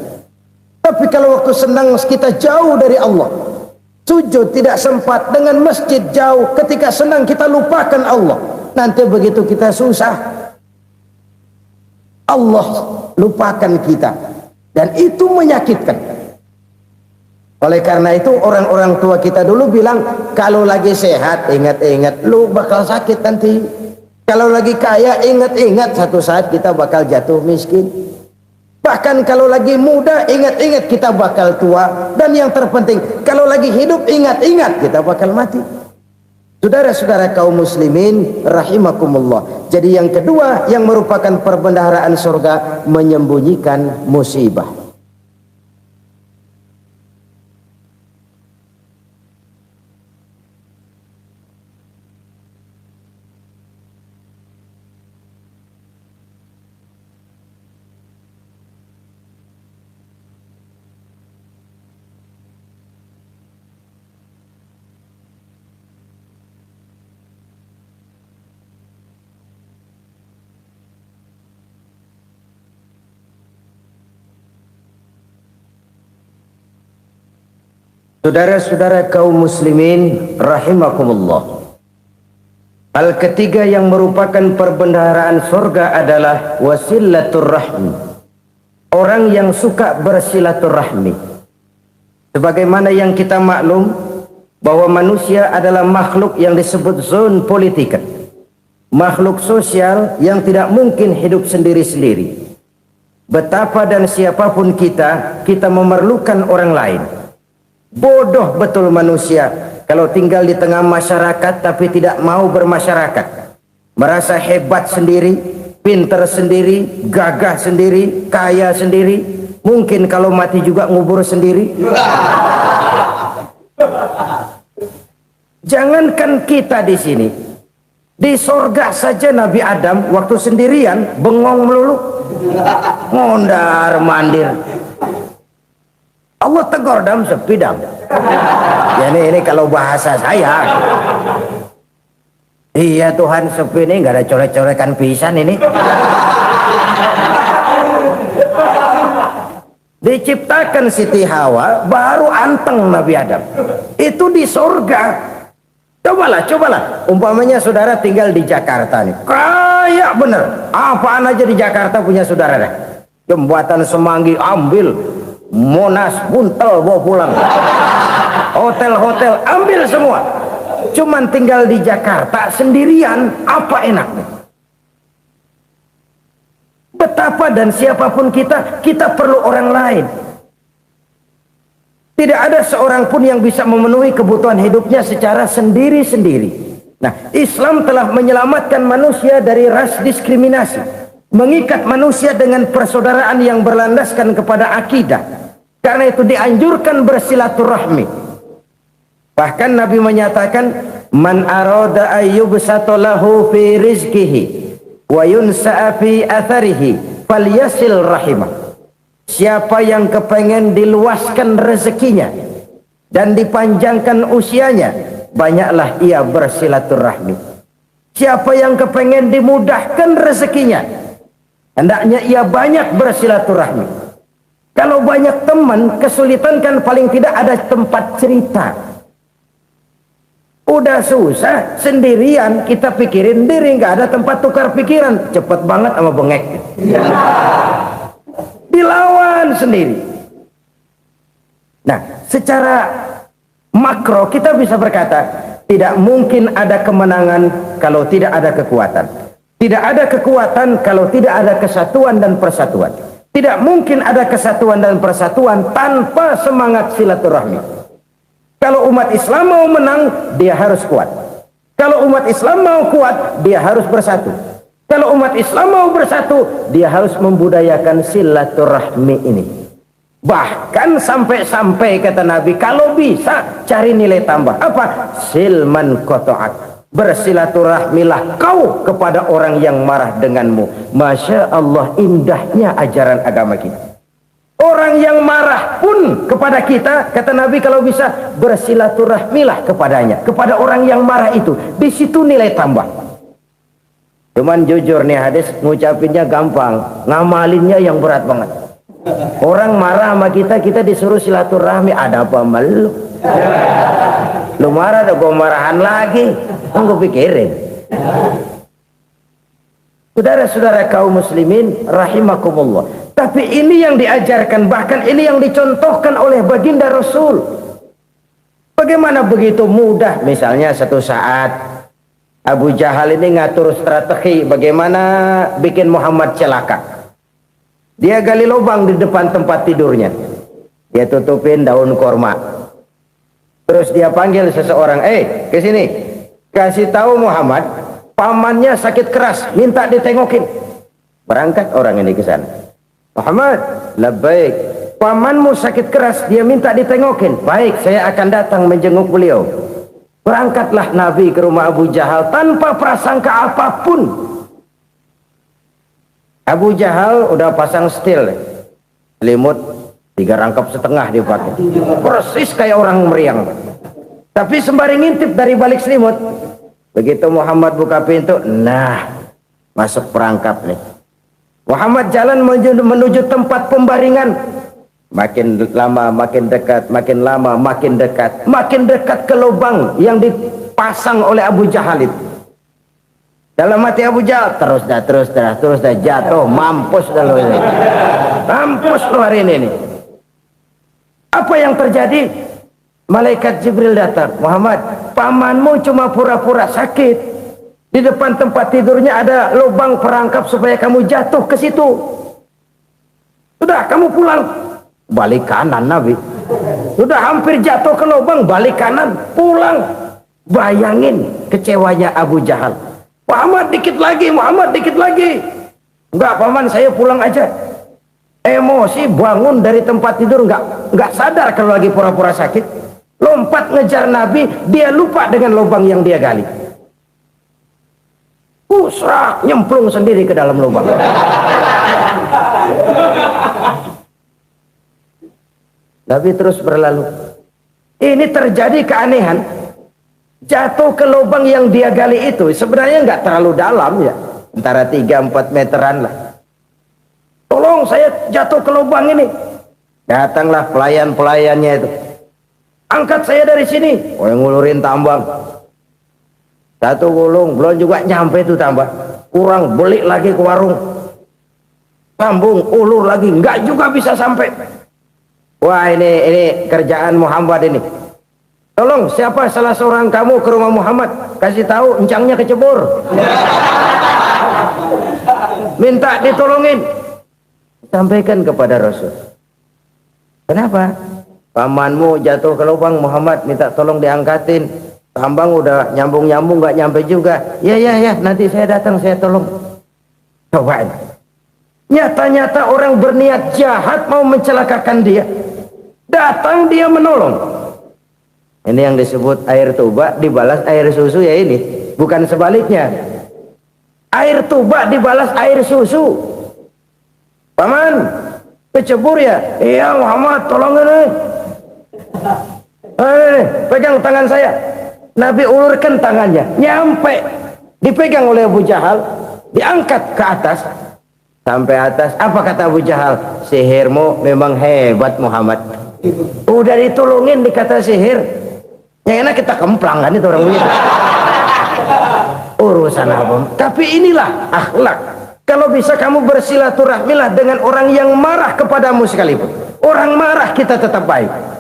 Tapi kalau waktu senang kita jauh dari Allah, sujud tidak sempat, dengan masjid jauh, ketika senang kita lupakan Allah. Nanti begitu kita susah, Allah lupakan kita, dan itu menyakitkan. Oleh karena itu orang-orang tua kita dulu bilang, kalau lagi sehat ingat-ingat lu bakal sakit nanti. Kalau lagi kaya ingat-ingat satu saat kita bakal jatuh miskin. Bahkan kalau lagi muda ingat-ingat kita bakal tua. Dan yang terpenting, kalau lagi hidup ingat-ingat kita bakal mati. Saudara-saudara kaum muslimin rahimakumullah. Jadi yang kedua yang merupakan perbendaharaan surga, menyembunyikan musibah. Saudara-saudara kaum muslimin rahimakumullah. Hal ketiga yang merupakan perbendaharaan surga adalah wasilaturrahmi. Orang yang suka bersilaturahmi. Sebagaimana yang kita maklum bahwa manusia adalah makhluk yang disebut zon politika. Makhluk sosial yang tidak mungkin hidup sendiri-sendiri. Betapa dan siapapun kita memerlukan orang lain. Bodoh betul manusia kalau tinggal di tengah masyarakat tapi tidak mau bermasyarakat. Merasa hebat sendiri, pintar sendiri, gagah sendiri, kaya sendiri. Mungkin kalau mati juga ngubur sendiri. Jangankan kita di sini, di sorga saja Nabi Adam waktu sendirian bengong melulu, mondar mandir. Allah tegur dam sepi dam. Ya ini kalau bahasa saya. Iya Tuhan sepi ini nggak ada coret-coretan pisan ini. Diciptakan Siti Hawa, baru anteng Nabi Adam. Itu di surga. Cobalah. Umpamanya saudara tinggal di Jakarta nih. Kayak bener. Apaan aja di Jakarta punya saudara dah. Jembatan Semanggi ambil. Monas, Buntel bawa pulang. Hotel-hotel ambil semua. Cuman tinggal di Jakarta sendirian, apa enaknya? Betapa dan siapapun kita perlu orang lain. Tidak ada seorang pun yang bisa memenuhi kebutuhan hidupnya secara sendiri-sendiri. Nah, Islam telah menyelamatkan manusia dari ras diskriminasi, mengikat manusia dengan persaudaraan yang berlandaskan kepada akidah. Karena itu dianjurkan bersilaturahmi. Bahkan Nabi menyatakan, man arada ayyubsata lahu fi rizqihi wa yunsa'a fi atharihi falyasil rahimah. Siapa yang kepengen diluaskan rezekinya dan dipanjangkan usianya, banyaklah ia bersilaturahmi. Siapa yang kepengen dimudahkan rezekinya, hendaknya ia banyak bersilaturahmi. Kalau banyak teman, kesulitan kan paling tidak ada tempat cerita. Udah susah, sendirian kita pikirin diri, nggak ada tempat tukar pikiran. Cepet banget sama bengek. Dilawan sendiri. Nah, secara makro kita bisa berkata, tidak mungkin ada kemenangan kalau tidak ada kekuatan. Tidak ada kekuatan kalau tidak ada kesatuan dan persatuan. Tidak mungkin ada kesatuan dan persatuan tanpa semangat silaturahmi. Kalau umat Islam mau menang, dia harus kuat. Kalau umat Islam mau kuat, dia harus bersatu. Kalau umat Islam mau bersatu, dia harus membudayakan silaturahmi ini. Bahkan sampai-sampai kata Nabi, kalau bisa cari nilai tambah. Apa? Silman qata'ak. Bersilaturahmilah kau kepada orang yang marah denganmu. Masya Allah, indahnya ajaran agama kita. Orang yang marah pun kepada kita, kata Nabi, kalau bisa bersilaturahmilah kepadanya, kepada orang yang marah itu. Di situ nilai tambah. Cuman jujur nih hadis, ngucapinnya gampang, ngamalinnya yang berat banget. Orang marah sama kita, kita disuruh silaturahmi. Ada apa malu? Lu marah, ada gua marahan lagi. Tunggu pikirin. Saudara-saudara kaum muslimin rahimakumullah. Tapi ini yang diajarkan, bahkan ini yang dicontohkan oleh baginda Rasul. Bagaimana begitu mudah, misalnya satu saat Abu Jahal ini ngatur strategi bagaimana bikin Muhammad celaka. Dia gali lubang di depan tempat tidurnya. Dia tutupin daun korma. Terus dia panggil seseorang, ke sini. Kasih tahu Muhammad, pamannya sakit keras, minta ditengokin. Berangkat orang ini ke sana. Muhammad, labbaik. Pamanmu sakit keras, dia minta ditengokin. Baik, saya akan datang menjenguk beliau. Berangkatlah Nabi ke rumah Abu Jahal tanpa prasangka apapun. Abu Jahal udah pasang setil, selimut 3 rangkap setengah dipakai, persis kayak orang meriang. Tapi sembari ngintip dari balik selimut, begitu Muhammad buka pintu, nah masuk perangkap nih. Muhammad jalan menuju tempat pembaringan. Makin lama makin dekat, makin lama makin dekat, makin dekat ke lubang yang dipasang oleh Abu Jahal itu. Dalam hati Abu Jahal, terus dah jatuh, mampus dah lo ini. Mampus lo hari ini nih. Apa yang terjadi? Malaikat Jibril datang. Muhammad, pamanmu cuma pura-pura sakit. Di depan tempat tidurnya ada lubang perangkap supaya kamu jatuh ke situ. Sudah, kamu pulang. Balik kanan Nabi. Sudah hampir jatuh ke lubang, balik kanan, pulang. Bayangin kecewanya Abu Jahal. Muhammad dikit lagi, Muhammad dikit lagi. Enggak paman, saya pulang aja. Emosi bangun dari tempat tidur, enggak sadar kalau lagi pura-pura sakit. Lompat ngejar Nabi, dia lupa dengan lubang yang dia gali. Pusrak, nyemplung sendiri ke dalam lubang. Nabi terus berlalu. Ini terjadi keanehan. Jatuh ke lubang yang dia gali itu sebenarnya nggak terlalu dalam ya, antara 3-4 meteran lah. tolong saya jatuh ke lubang ini. Datanglah pelayan-pelayannya itu, angkat saya dari sini. Oh, yang ngulurin tambang. Satu gulung, belum juga nyampe itu tambah. Kurang beli lagi ke warung. Sambung, ulur lagi, enggak juga bisa sampai. Wah, ini kerjaan Muhammad ini. Tolong, siapa salah seorang kamu ke rumah Muhammad, kasih tahu encangnya kecebur. Minta ditolongin. Sampaikan kepada Rasul. Kenapa? Pamanmu jatuh ke lubang, Muhammad minta tolong diangkatin. Tambang udah nyambung-nyambung nggak nyampe juga. Ya, nanti saya datang, saya tolong. Coba. Nyata-nyata orang berniat jahat mau mencelakakan dia. Datang dia menolong. Ini yang disebut air tuba dibalas air susu ya ini. Bukan sebaliknya. Air tuba dibalas air susu. Paman, kecebur ya? Iya Muhammad, tolong ini. Pegang tangan saya. Nabi ulurkan tangannya, nyampe, dipegang oleh Abu Jahal, diangkat ke atas, sampai atas. Apa kata Abu Jahal? Sihirmu memang hebat Muhammad. Udah ditolongin dikata sihir, yang enak kita kemplang kan itu orang begitu. Urusan apa? Tapi inilah akhlak. Kalau bisa kamu bersilaturahmilah dengan orang yang marah kepadamu sekalipun. Orang marah kita tetap baik.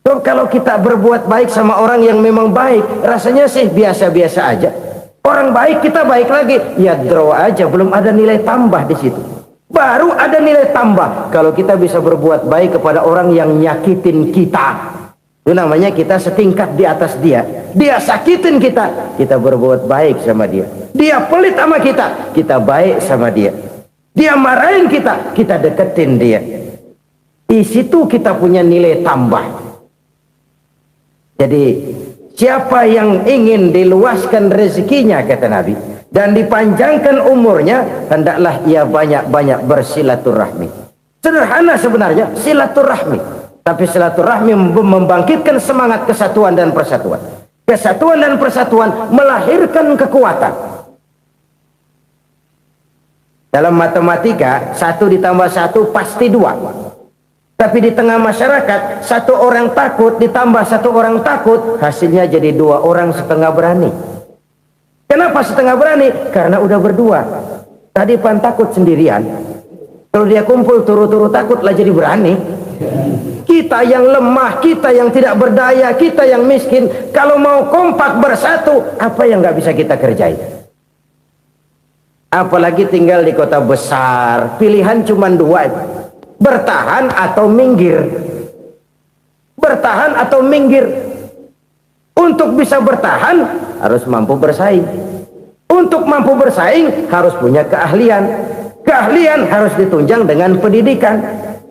So, kalau kita berbuat baik sama orang yang memang baik, rasanya sih biasa-biasa aja. Orang baik kita baik lagi, ya draw aja, belum ada nilai tambah di situ. Baru ada nilai tambah kalau kita bisa berbuat baik kepada orang yang nyakitin kita. Itu namanya kita setingkat di atas dia. Dia sakitin kita, kita berbuat baik sama dia. Dia pelit sama kita, kita baik sama dia. Dia marahin kita, kita deketin dia. Di situ kita punya nilai tambah. Jadi siapa yang ingin diluaskan rezekinya, kata Nabi, dan dipanjangkan umurnya, hendaklah ia banyak-banyak bersilaturahmi. Sederhana sebenarnya silaturahmi, tapi silaturahmi membangkitkan semangat kesatuan dan persatuan. Kesatuan dan persatuan melahirkan kekuatan. Dalam matematika 1 ditambah 1 pasti 2. Tapi di tengah masyarakat, 1 orang takut ditambah 1 orang takut, hasilnya jadi 2 orang setengah berani. Kenapa setengah berani? Karena udah berdua. Tadi pan takut sendirian. Kalau dia kumpul turu-turu takut lah jadi berani. Kita yang lemah, kita yang tidak berdaya, kita yang miskin, kalau mau kompak bersatu, apa yang nggak bisa kita kerjain? Apalagi tinggal di kota besar, pilihan cuma 2. Bertahan atau minggir. Bertahan atau minggir. Untuk bisa bertahan harus mampu bersaing. Untuk mampu bersaing harus punya keahlian. Keahlian harus ditunjang dengan pendidikan,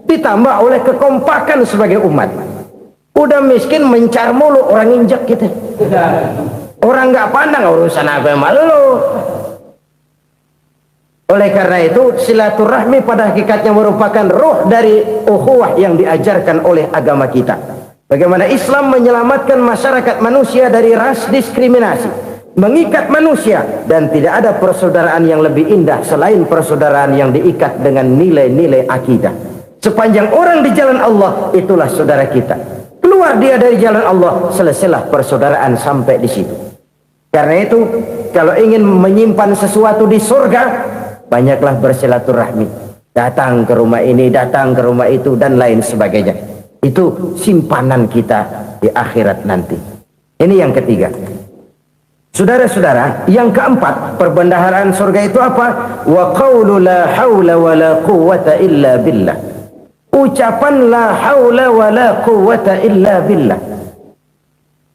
ditambah oleh kekompakan sebagai umat. Udah miskin mencar mulu, orang injak kita. Orang nggak pandang urusan apa yang malu. Oleh karena itu, silaturahmi pada hakikatnya merupakan roh dari ukhuwah yang diajarkan oleh agama kita. Bagaimana Islam menyelamatkan masyarakat manusia dari ras diskriminasi, mengikat manusia, dan tidak ada persaudaraan yang lebih indah selain persaudaraan yang diikat dengan nilai-nilai akidah. Sepanjang orang di jalan Allah, itulah saudara kita. Keluar dia dari jalan Allah, selesailah persaudaraan sampai di situ. Karena itu, kalau ingin menyimpan sesuatu di surga, banyaklah bersilaturahmi. Datang ke rumah ini, datang ke rumah itu, dan lain sebagainya. Itu simpanan kita di akhirat nanti. Ini yang ketiga. Saudara-saudara, yang keempat, perbendaharaan surga itu apa? Wa qawlu la hawla wa la quwwata illa billah. Ucapan la hawla wa la quwwata illa billah.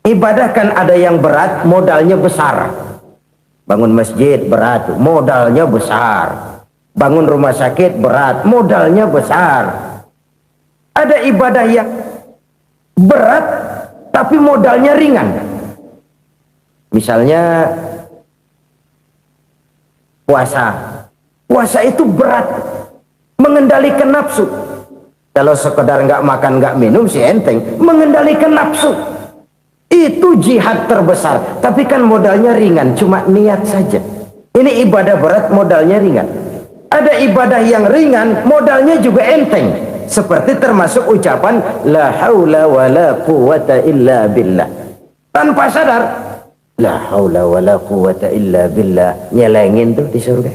Ibadah kan ada yang berat, modalnya besar. Bangun masjid berat, modalnya besar. Bangun rumah sakit berat, modalnya besar. Ada ibadah yang berat tapi modalnya ringan. Misalnya puasa. Puasa itu berat, mengendalikan nafsu. Kalau sekedar nggak makan nggak minum sih enteng, mengendalikan nafsu. Itu jihad terbesar, tapi kan modalnya ringan, cuma niat saja. Ini ibadah berat, modalnya ringan. Ada ibadah yang ringan, modalnya juga enteng. Seperti termasuk ucapan la haula wala quwata illa billah. Tanpa sadar, la haula wala quwata illa billah. Nyelengin tuh di surga.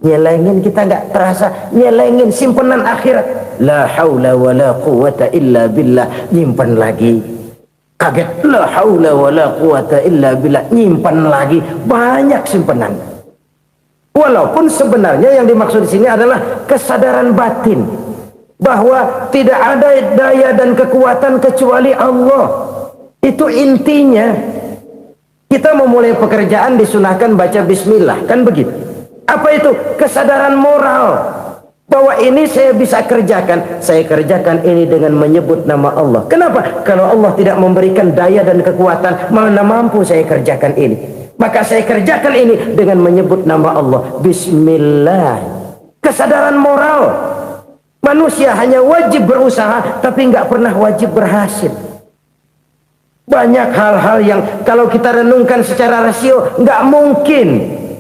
Nyelengin, kita nggak terasa. Nyelengin simpenan akhirat. La haula wala quwata illa billah. Nyimpan lagi. Kaget, la haula wala quwata illa billah. Nyimpan lagi. Banyak simpenan. Walaupun sebenarnya yang dimaksud di sini adalah kesadaran batin bahwa tidak ada daya dan kekuatan kecuali Allah. Itu intinya. Kita memulai pekerjaan disunahkan baca bismillah, kan begitu? Apa itu? Kesadaran moral bahwa ini saya bisa kerjakan. Saya kerjakan ini dengan menyebut nama Allah. Kenapa? Kalau Allah tidak memberikan daya dan kekuatan, mana mampu saya kerjakan ini. Maka saya kerjakan ini dengan menyebut nama Allah. Bismillah. Kesadaran moral. Manusia hanya wajib berusaha, tapi nggak pernah wajib berhasil. Banyak hal-hal yang kalau kita renungkan secara rasio nggak mungkin,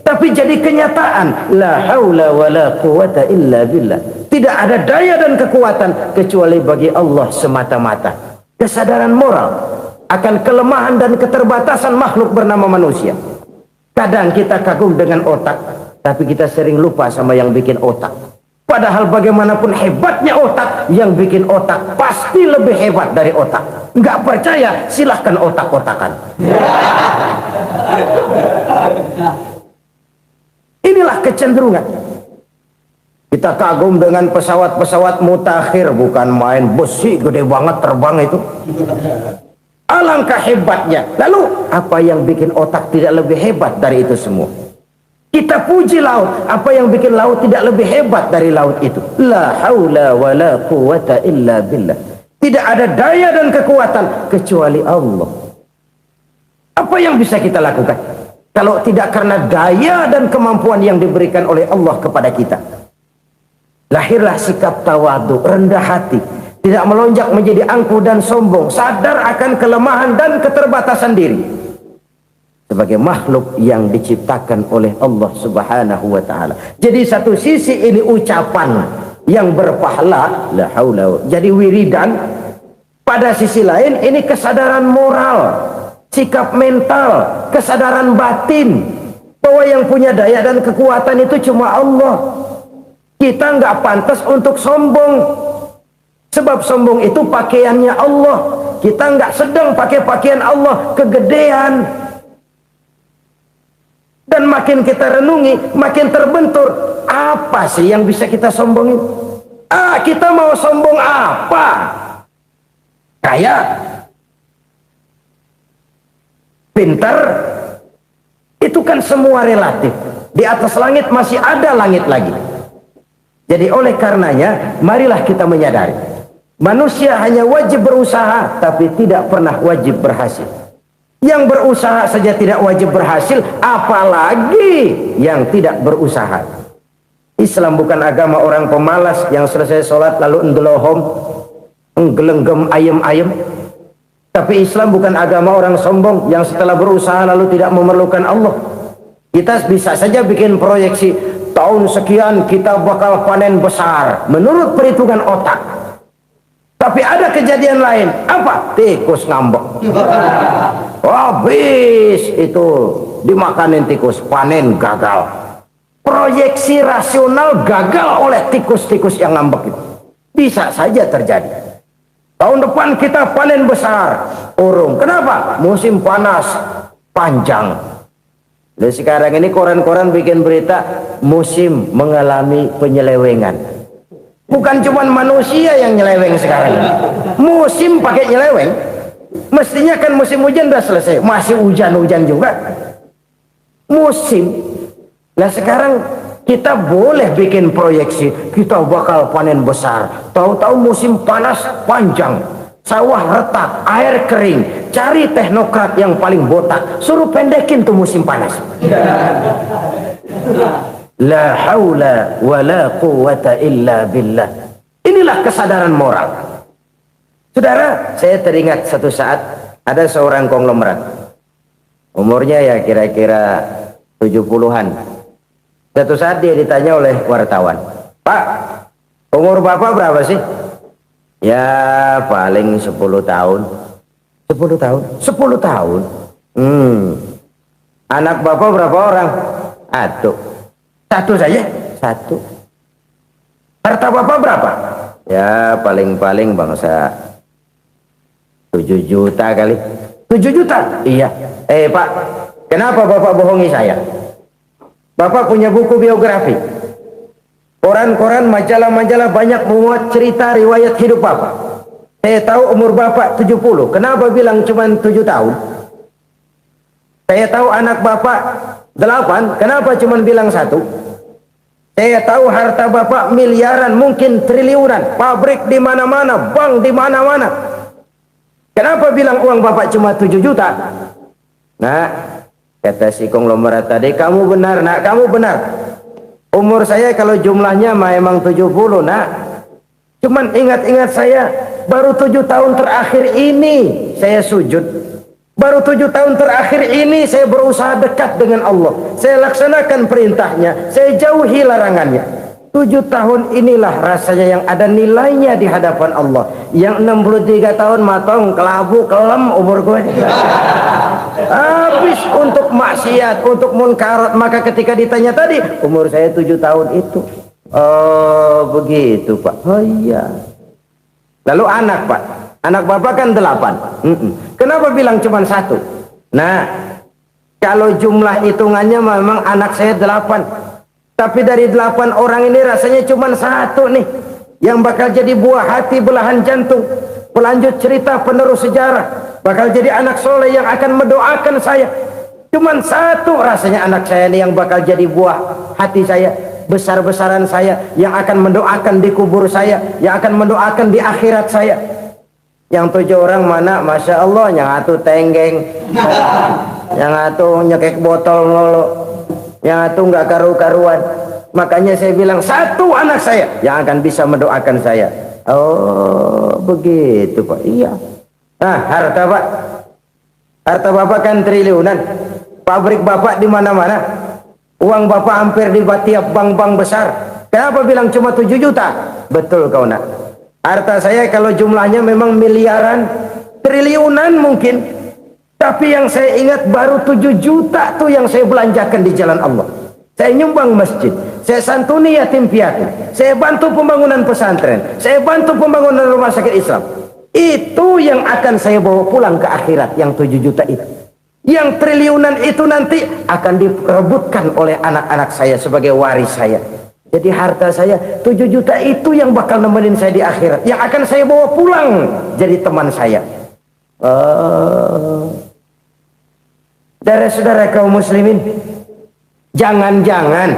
tapi jadi kenyataan. La haula wala quwata illa billah. Tidak ada daya dan kekuatan kecuali bagi Allah semata-mata. Kesadaran moral akan kelemahan dan keterbatasan makhluk bernama manusia. Kadang kita kagum dengan otak, tapi kita sering lupa sama yang bikin otak. Padahal bagaimanapun hebatnya otak, yang bikin otak pasti lebih hebat dari otak. Nggak percaya, silahkan otak-otakan. Inilah kecenderungan. Kita kagum dengan pesawat-pesawat mutakhir, bukan main, besi gede banget terbang itu. Alangkah hebatnya. Lalu apa yang bikin otak tidak lebih hebat dari itu semua? Kita puji laut. Apa yang bikin laut tidak lebih hebat dari laut itu? La haula wala quwata illa billah. Tidak ada daya dan kekuatan kecuali Allah. Apa yang bisa kita lakukan kalau tidak karena daya dan kemampuan yang diberikan oleh Allah kepada kita? Lahirlah sikap tawadu, rendah hati. Tidak melonjak menjadi angkuh dan sombong, sadar akan kelemahan dan keterbatasan diri sebagai makhluk yang diciptakan oleh Allah Subhanahu wa taala. Jadi satu sisi ini ucapan yang berpahala, la haula, jadi wiridan. Pada sisi lain ini kesadaran moral, sikap mental, kesadaran batin bahwa yang punya daya dan kekuatan itu cuma Allah. Kita nggak pantas untuk sombong. Sebab sombong itu pakaiannya Allah. Kita nggak sedang pakai pakaian Allah, kegedean. Dan makin kita renungi, makin terbentur. Apa sih yang bisa kita sombongin? Kita mau sombong apa? Kaya? Pintar? Itu kan semua relatif. Di atas langit masih ada langit lagi. Jadi oleh karenanya, marilah kita menyadari. Manusia hanya wajib berusaha, tapi tidak pernah wajib berhasil. Yang berusaha saja tidak wajib berhasil, apalagi yang tidak berusaha. Islam bukan agama orang pemalas yang selesai sholat lalu endelohom, enggelenggem ayem-ayem. Tapi Islam bukan agama orang sombong yang setelah berusaha lalu tidak memerlukan Allah. Kita bisa saja bikin proyeksi, tahun sekian kita bakal panen besar menurut perhitungan otak. Tapi ada kejadian lain. Apa? Tikus ngambek. Habis itu dimakanin tikus, panen gagal. Proyeksi rasional gagal oleh tikus-tikus yang ngambek itu. Bisa saja terjadi. Tahun depan kita panen besar. Urung. Kenapa? Musim panas panjang. Dan sekarang ini koran-koran bikin berita musim mengalami penyelewengan. Bukan cuma manusia yang nyeleweng sekarang. Musim pakai nyeleweng. Mestinya kan musim hujan udah selesai. Masih hujan-hujan juga. Musim. Nah sekarang kita boleh bikin proyeksi. Kita bakal panen besar. Tahu-tahu musim panas panjang. Sawah retak, air kering. Cari teknokrat yang paling botak. Suruh pendekin tuh musim panas. La haula wa la quwata illa billah. Inilah kesadaran moral. Saudara, saya teringat satu saat ada seorang konglomerat. Umurnya ya kira-kira 70-an. Suatu saat dia ditanya oleh wartawan, "Pak, umur Bapak berapa sih?" "Ya paling 10 tahun." 10 tahun? 10 tahun? Anak Bapak berapa orang? Satu. Satu saja? Satu. Harta Bapak berapa? Ya paling-paling bangsa 7 juta kali. 7 juta? Iya. Pak, kenapa Bapak bohongi saya? Bapak punya buku biografi, koran-koran, majalah-majalah banyak memuat cerita riwayat hidup Bapak. Saya tahu umur Bapak 70. Kenapa bilang cuma 7 tahun? Saya tahu anak Bapak 8. Kenapa cuma bilang 1? Saya tahu harta Bapak miliaran, mungkin triliunan, pabrik di mana-mana, bank di mana-mana. Kenapa bilang uang Bapak cuma 7 juta? Nah, kata si konglomerat tadi, "Kamu benar, Nak, kamu benar. Umur saya kalau jumlahnya memang 70, Nak. Cuman ingat-ingat saya, baru 7 tahun terakhir ini saya sujud. Baru 7 tahun terakhir ini saya berusaha dekat dengan Allah. Saya laksanakan perintahnya, saya jauhi larangannya. 7 tahun inilah rasanya yang ada nilainya di hadapan Allah. Yang 63 tahun matong, kelabu, kelem umur gue. Habis untuk maksiat, untuk munkarat. Maka ketika ditanya tadi, umur saya 7 tahun itu. Oh begitu Pak. Oh iya. Lalu anak Pak, anak Bapak kan 8. Kenapa bilang cuma 1? Nah, kalau jumlah hitungannya memang anak saya 8. Tapi dari 8 orang ini rasanya cuma 1 nih yang bakal jadi buah hati, belahan jantung, pelanjut cerita, penerus sejarah, bakal jadi anak soleh yang akan mendoakan saya. Cuman 1 rasanya anak saya ini yang bakal jadi buah hati saya, besar-besaran saya, yang akan mendoakan di kubur saya, yang akan mendoakan di akhirat saya. Yang 7 orang mana, Masya Allah, yang satu tenggeng, yang satu nyekek botol nolo, yang satu nggak karu-karuan. Makanya saya bilang 1 anak saya yang akan bisa mendoakan saya. Oh begitu Pak. Iya. Nah, harta Pak, harta Bapak kan triliunan, pabrik Bapak di mana-mana, uang Bapak hampir di tiap bank-bank besar. Kenapa bilang cuma 7 juta? Betul kau Nak. Harta saya kalau jumlahnya memang miliaran, triliunan mungkin. Tapi yang saya ingat baru 7 juta tuh yang saya belanjakan di jalan Allah. Saya nyumbang masjid, saya santuni yatim piatu, saya bantu pembangunan pesantren, saya bantu pembangunan rumah sakit Islam. Itu yang akan saya bawa pulang ke akhirat, yang 7 juta itu. Yang triliunan itu nanti akan diperebutkan oleh anak-anak saya sebagai waris saya. Jadi harta saya 7 juta itu yang bakal nemenin saya di akhirat, yang akan saya bawa pulang jadi teman saya. Saudara-saudara kaum muslimin, jangan-jangan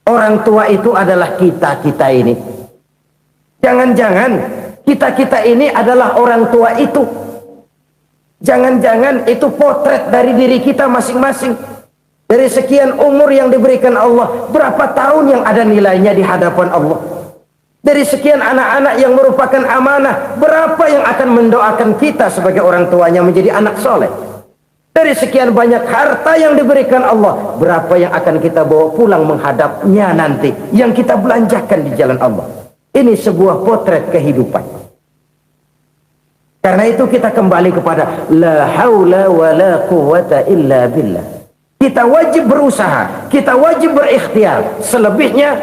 orang tua itu adalah kita-kita ini. Jangan-jangan kita-kita ini adalah orang tua itu. Jangan-jangan itu potret dari diri kita masing-masing. Dari sekian umur yang diberikan Allah, berapa tahun yang ada nilainya di hadapan Allah? Dari sekian anak-anak yang merupakan amanah, berapa yang akan mendoakan kita sebagai orang tuanya menjadi anak soleh? Dari sekian banyak harta yang diberikan Allah, berapa yang akan kita bawa pulang menghadapnya nanti, yang kita belanjakan di jalan Allah? Ini sebuah potret kehidupan. Karena itu kita kembali kepada la haula wa la quwwata illa billah. Kita wajib berusaha, kita wajib berikhtiar. Selebihnya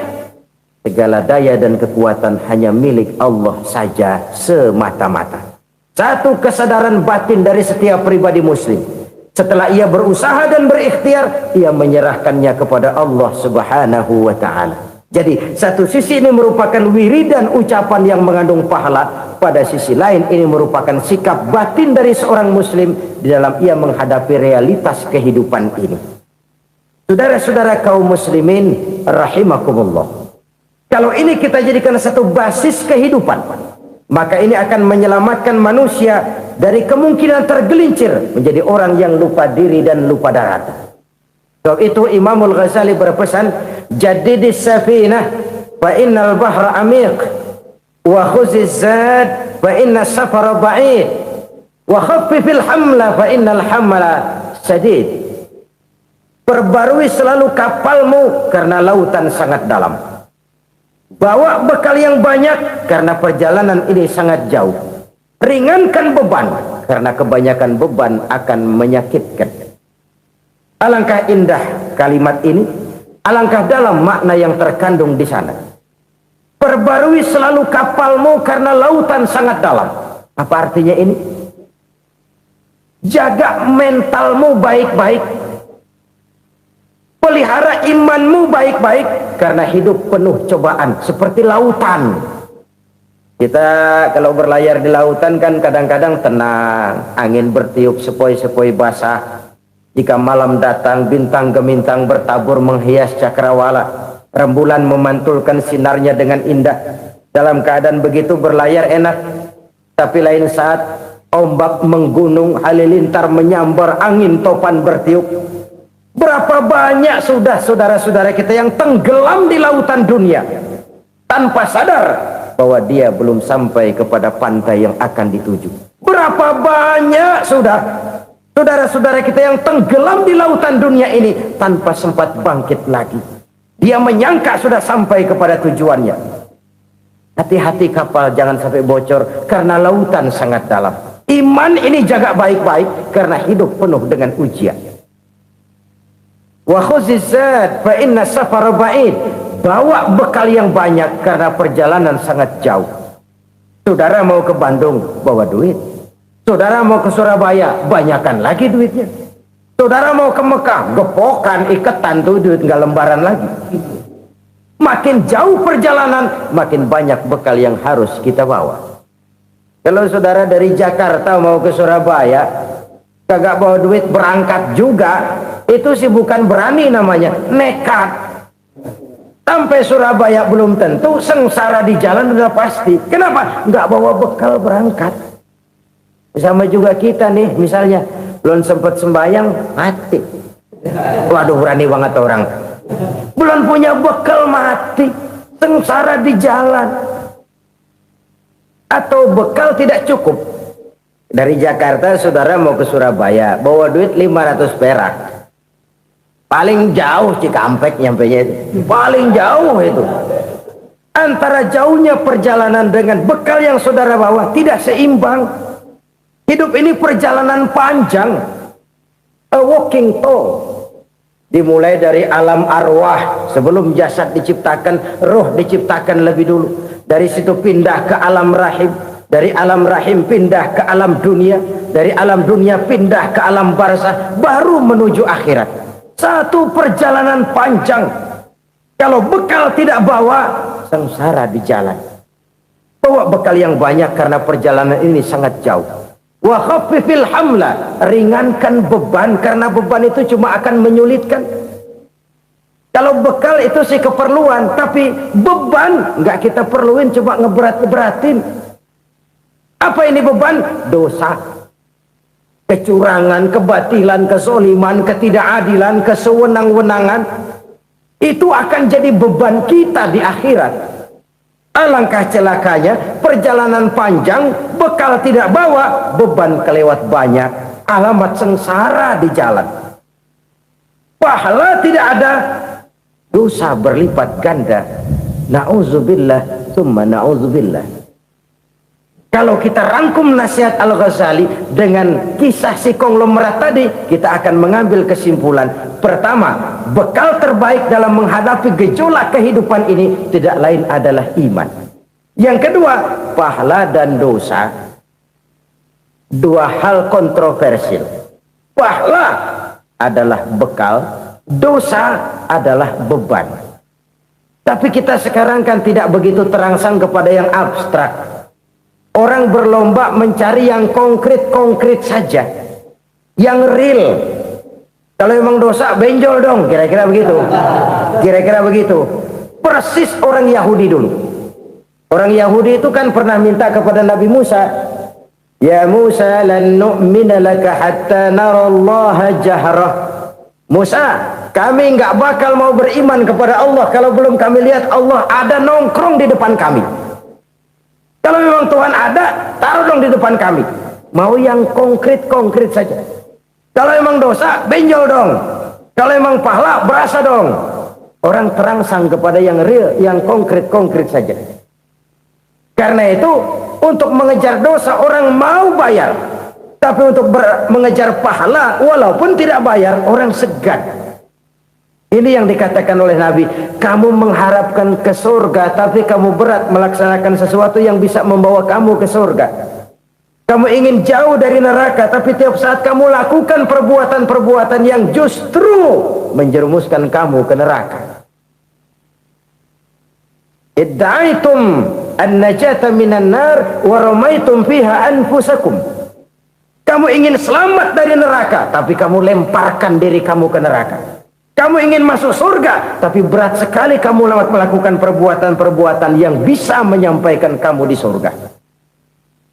segala daya dan kekuatan hanya milik Allah saja semata-mata. Satu kesadaran batin dari setiap pribadi muslim. Setelah ia berusaha dan berikhtiar, ia menyerahkannya kepada Allah Subhanahu wa ta'ala. Jadi satu sisi ini merupakan wiridan ucapan yang mengandung pahala, pada sisi lain ini merupakan sikap batin dari seorang muslim di dalam ia menghadapi realitas kehidupan ini. Saudara-saudara kaum muslimin rahimakumullah, kalau ini kita jadikan satu basis kehidupan, maka ini akan menyelamatkan manusia dari kemungkinan tergelincir menjadi orang yang lupa diri dan lupa darat. Sebab itu Imamul Ghazali berpesan, jadidis safinah fa innal bahra amiq wa khuziz zad fa inna safara ba'id wa khaffifil hamla fa innal hamla sadid. Perbarui selalu kapalmu karena lautan sangat dalam. Bawa bekal yang banyak karena perjalanan ini sangat jauh. Ringankan beban karena kebanyakan beban akan menyakitkan. Alangkah indah kalimat ini, alangkah dalam makna yang terkandung di sana. Perbarui selalu kapalmu karena lautan sangat dalam. Apa artinya ini? Jaga mentalmu baik-baik. Pelihara imanmu baik-baik karena hidup penuh cobaan seperti lautan. Kita kalau berlayar di lautan kan kadang-kadang tenang, angin bertiup sepoi-sepoi basah. Jika malam datang, bintang gemintang bertabur menghias cakrawala. Rembulan memantulkan sinarnya dengan indah. Dalam keadaan begitu berlayar enak. Tapi lain saat ombak menggunung, halilintar menyambar, angin topan bertiup. Berapa banyak sudah saudara-saudara kita yang tenggelam di lautan dunia tanpa sadar bahwa dia belum sampai kepada pantai yang akan dituju. Berapa banyak sudah saudara-saudara kita yang tenggelam di lautan dunia ini tanpa sempat bangkit lagi. Dia menyangka sudah sampai kepada tujuannya. Hati-hati kapal jangan sampai bocor karena lautan sangat dalam. Iman ini jaga baik-baik karena hidup penuh dengan ujian. Wa khuzizat fa inna safara ba'id. Bawa bekal yang banyak karena perjalanan sangat jauh. Saudara mau ke Bandung, bawa duit. Saudara mau ke Surabaya, banyakan lagi duitnya. Saudara mau ke Mekah, gepokan, iketan tuh duit, nggak lembaran lagi. Makin jauh perjalanan, makin banyak bekal yang harus kita bawa. Kalau saudara dari Jakarta mau ke Surabaya, kagak bawa duit berangkat juga, itu sih bukan berani namanya, nekat. Sampai Surabaya belum tentu, sengsara di jalan udah pasti. Kenapa? Nggak bawa bekal berangkat. Sama juga kita nih, misalnya belum sempat sembahyang, mati. Waduh, berani banget orang. Belum punya bekal, mati. Sengsara di jalan. Atau bekal tidak cukup. Dari Jakarta saudara mau ke Surabaya, bawa duit 500 perak. Paling jauh Cikampek nyampenya itu. Paling jauh itu. Antara jauhnya perjalanan dengan bekal yang saudara bawa tidak seimbang. Hidup ini perjalanan panjang, a walking tour. Dimulai dari alam arwah, sebelum jasad diciptakan, roh diciptakan lebih dulu. Dari situ pindah ke alam rahim, dari alam rahim pindah ke alam dunia, dari alam dunia pindah ke alam barzah, baru menuju akhirat. Satu perjalanan panjang. Kalau bekal tidak bawa, sengsara di jalan. Bawa bekal yang banyak karena perjalanan ini sangat jauh. Wa khaffifil hamla, ringankan beban karena beban itu cuma akan menyulitkan. Kalau bekal itu sih keperluan, tapi beban nggak kita perluin, coba ngeberat-beratin. Apa ini beban? Dosa, kecurangan, kebatilan, kezoliman, ketidakadilan, kesewenang-wenangan. Itu akan jadi beban kita di akhirat. Alangkah celakanya, perjalanan panjang, bekal tidak bawa, beban kelewat banyak, alamat sengsara di jalan. Pahala tidak ada, dosa berlipat ganda. Na'udzubillah, summa na'udzubillah. Kalau kita rangkum nasihat Al-Ghazali dengan kisah si konglomerat tadi, kita akan mengambil kesimpulan. Pertama, bekal terbaik dalam menghadapi gejolak kehidupan ini tidak lain adalah iman. Yang kedua, pahala dan dosa. Dua hal kontroversial. Pahala adalah bekal, dosa adalah beban. Tapi kita sekarang kan tidak begitu terangsang kepada yang abstrak. Orang berlomba mencari yang konkret-konkret saja, yang real. Kalau memang dosa, benjol dong, kira-kira begitu. Kira-kira begitu. Persis orang Yahudi dulu. Orang Yahudi itu kan pernah minta kepada Nabi Musa, Ya Musa, lan nu'mina laka hatta narallaha jahrah. Musa, kami nggak bakal mau beriman kepada Allah kalau belum kami lihat Allah ada nongkrong di depan kami. Kalau memang Tuhan ada, taruh dong di depan kami. Mau yang konkret-konkret saja. Kalau memang dosa, benjol dong. Kalau emang pahala, berasa dong. Orang terangsang kepada yang real, yang konkret-konkret saja. Karena itu, untuk mengejar dosa orang mau bayar. Tapi untuk mengejar pahala, walaupun tidak bayar, orang segan. Ini yang dikatakan oleh Nabi. Kamu mengharapkan ke surga, tapi kamu berat melaksanakan sesuatu yang bisa membawa kamu ke surga. Kamu ingin jauh dari neraka, tapi tiap saat kamu lakukan perbuatan-perbuatan yang justru menjerumuskan kamu ke neraka. Idda'aitum an-najata minan nar wa ramaitum fiha anfusakum. Kamu ingin selamat dari neraka, tapi kamu lemparkan diri kamu ke neraka. Kamu ingin masuk surga, tapi berat sekali kamu melakukan perbuatan-perbuatan yang bisa menyampaikan kamu di surga.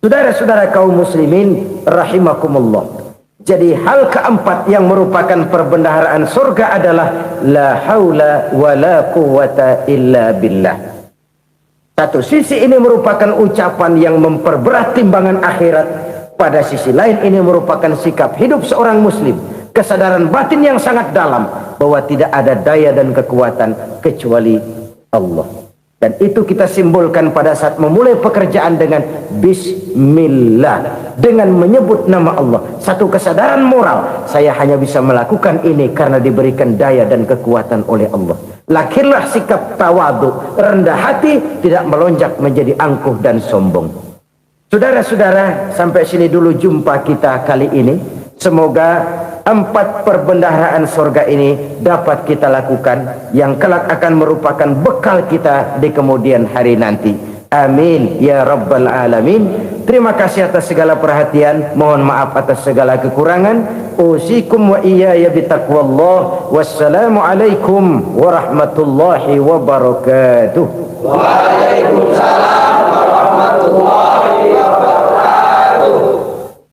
Saudara-saudara kaum muslimin rahimakumullah. Jadi hal keempat yang merupakan perbendaharaan surga adalah la haula wa la quwwata illa billah. Satu sisi ini merupakan ucapan yang memperberat timbangan akhirat. Pada sisi lain ini merupakan sikap hidup seorang muslim. Kesadaran batin yang sangat dalam bahwa tidak ada daya dan kekuatan kecuali Allah. Dan itu kita simbolkan pada saat memulai pekerjaan dengan Bismillah, dengan menyebut nama Allah. Satu kesadaran moral, saya hanya bisa melakukan ini karena diberikan daya dan kekuatan oleh Allah. Lahirlah sikap tawadu, rendah hati, tidak melonjak menjadi angkuh dan sombong. Saudara-saudara, sampai sini dulu jumpa kita kali ini. Semoga 4 perbendaharaan surga ini dapat kita lakukan, yang kelak akan merupakan bekal kita di kemudian hari nanti. Amin ya rabbal alamin. Terima kasih atas segala perhatian, mohon maaf atas segala kekurangan. Usikum wa iyaya bitaqwallah. Wassalamu alaikum warahmatullahi wabarakatuh. Waalaikumsalam warahmatullahi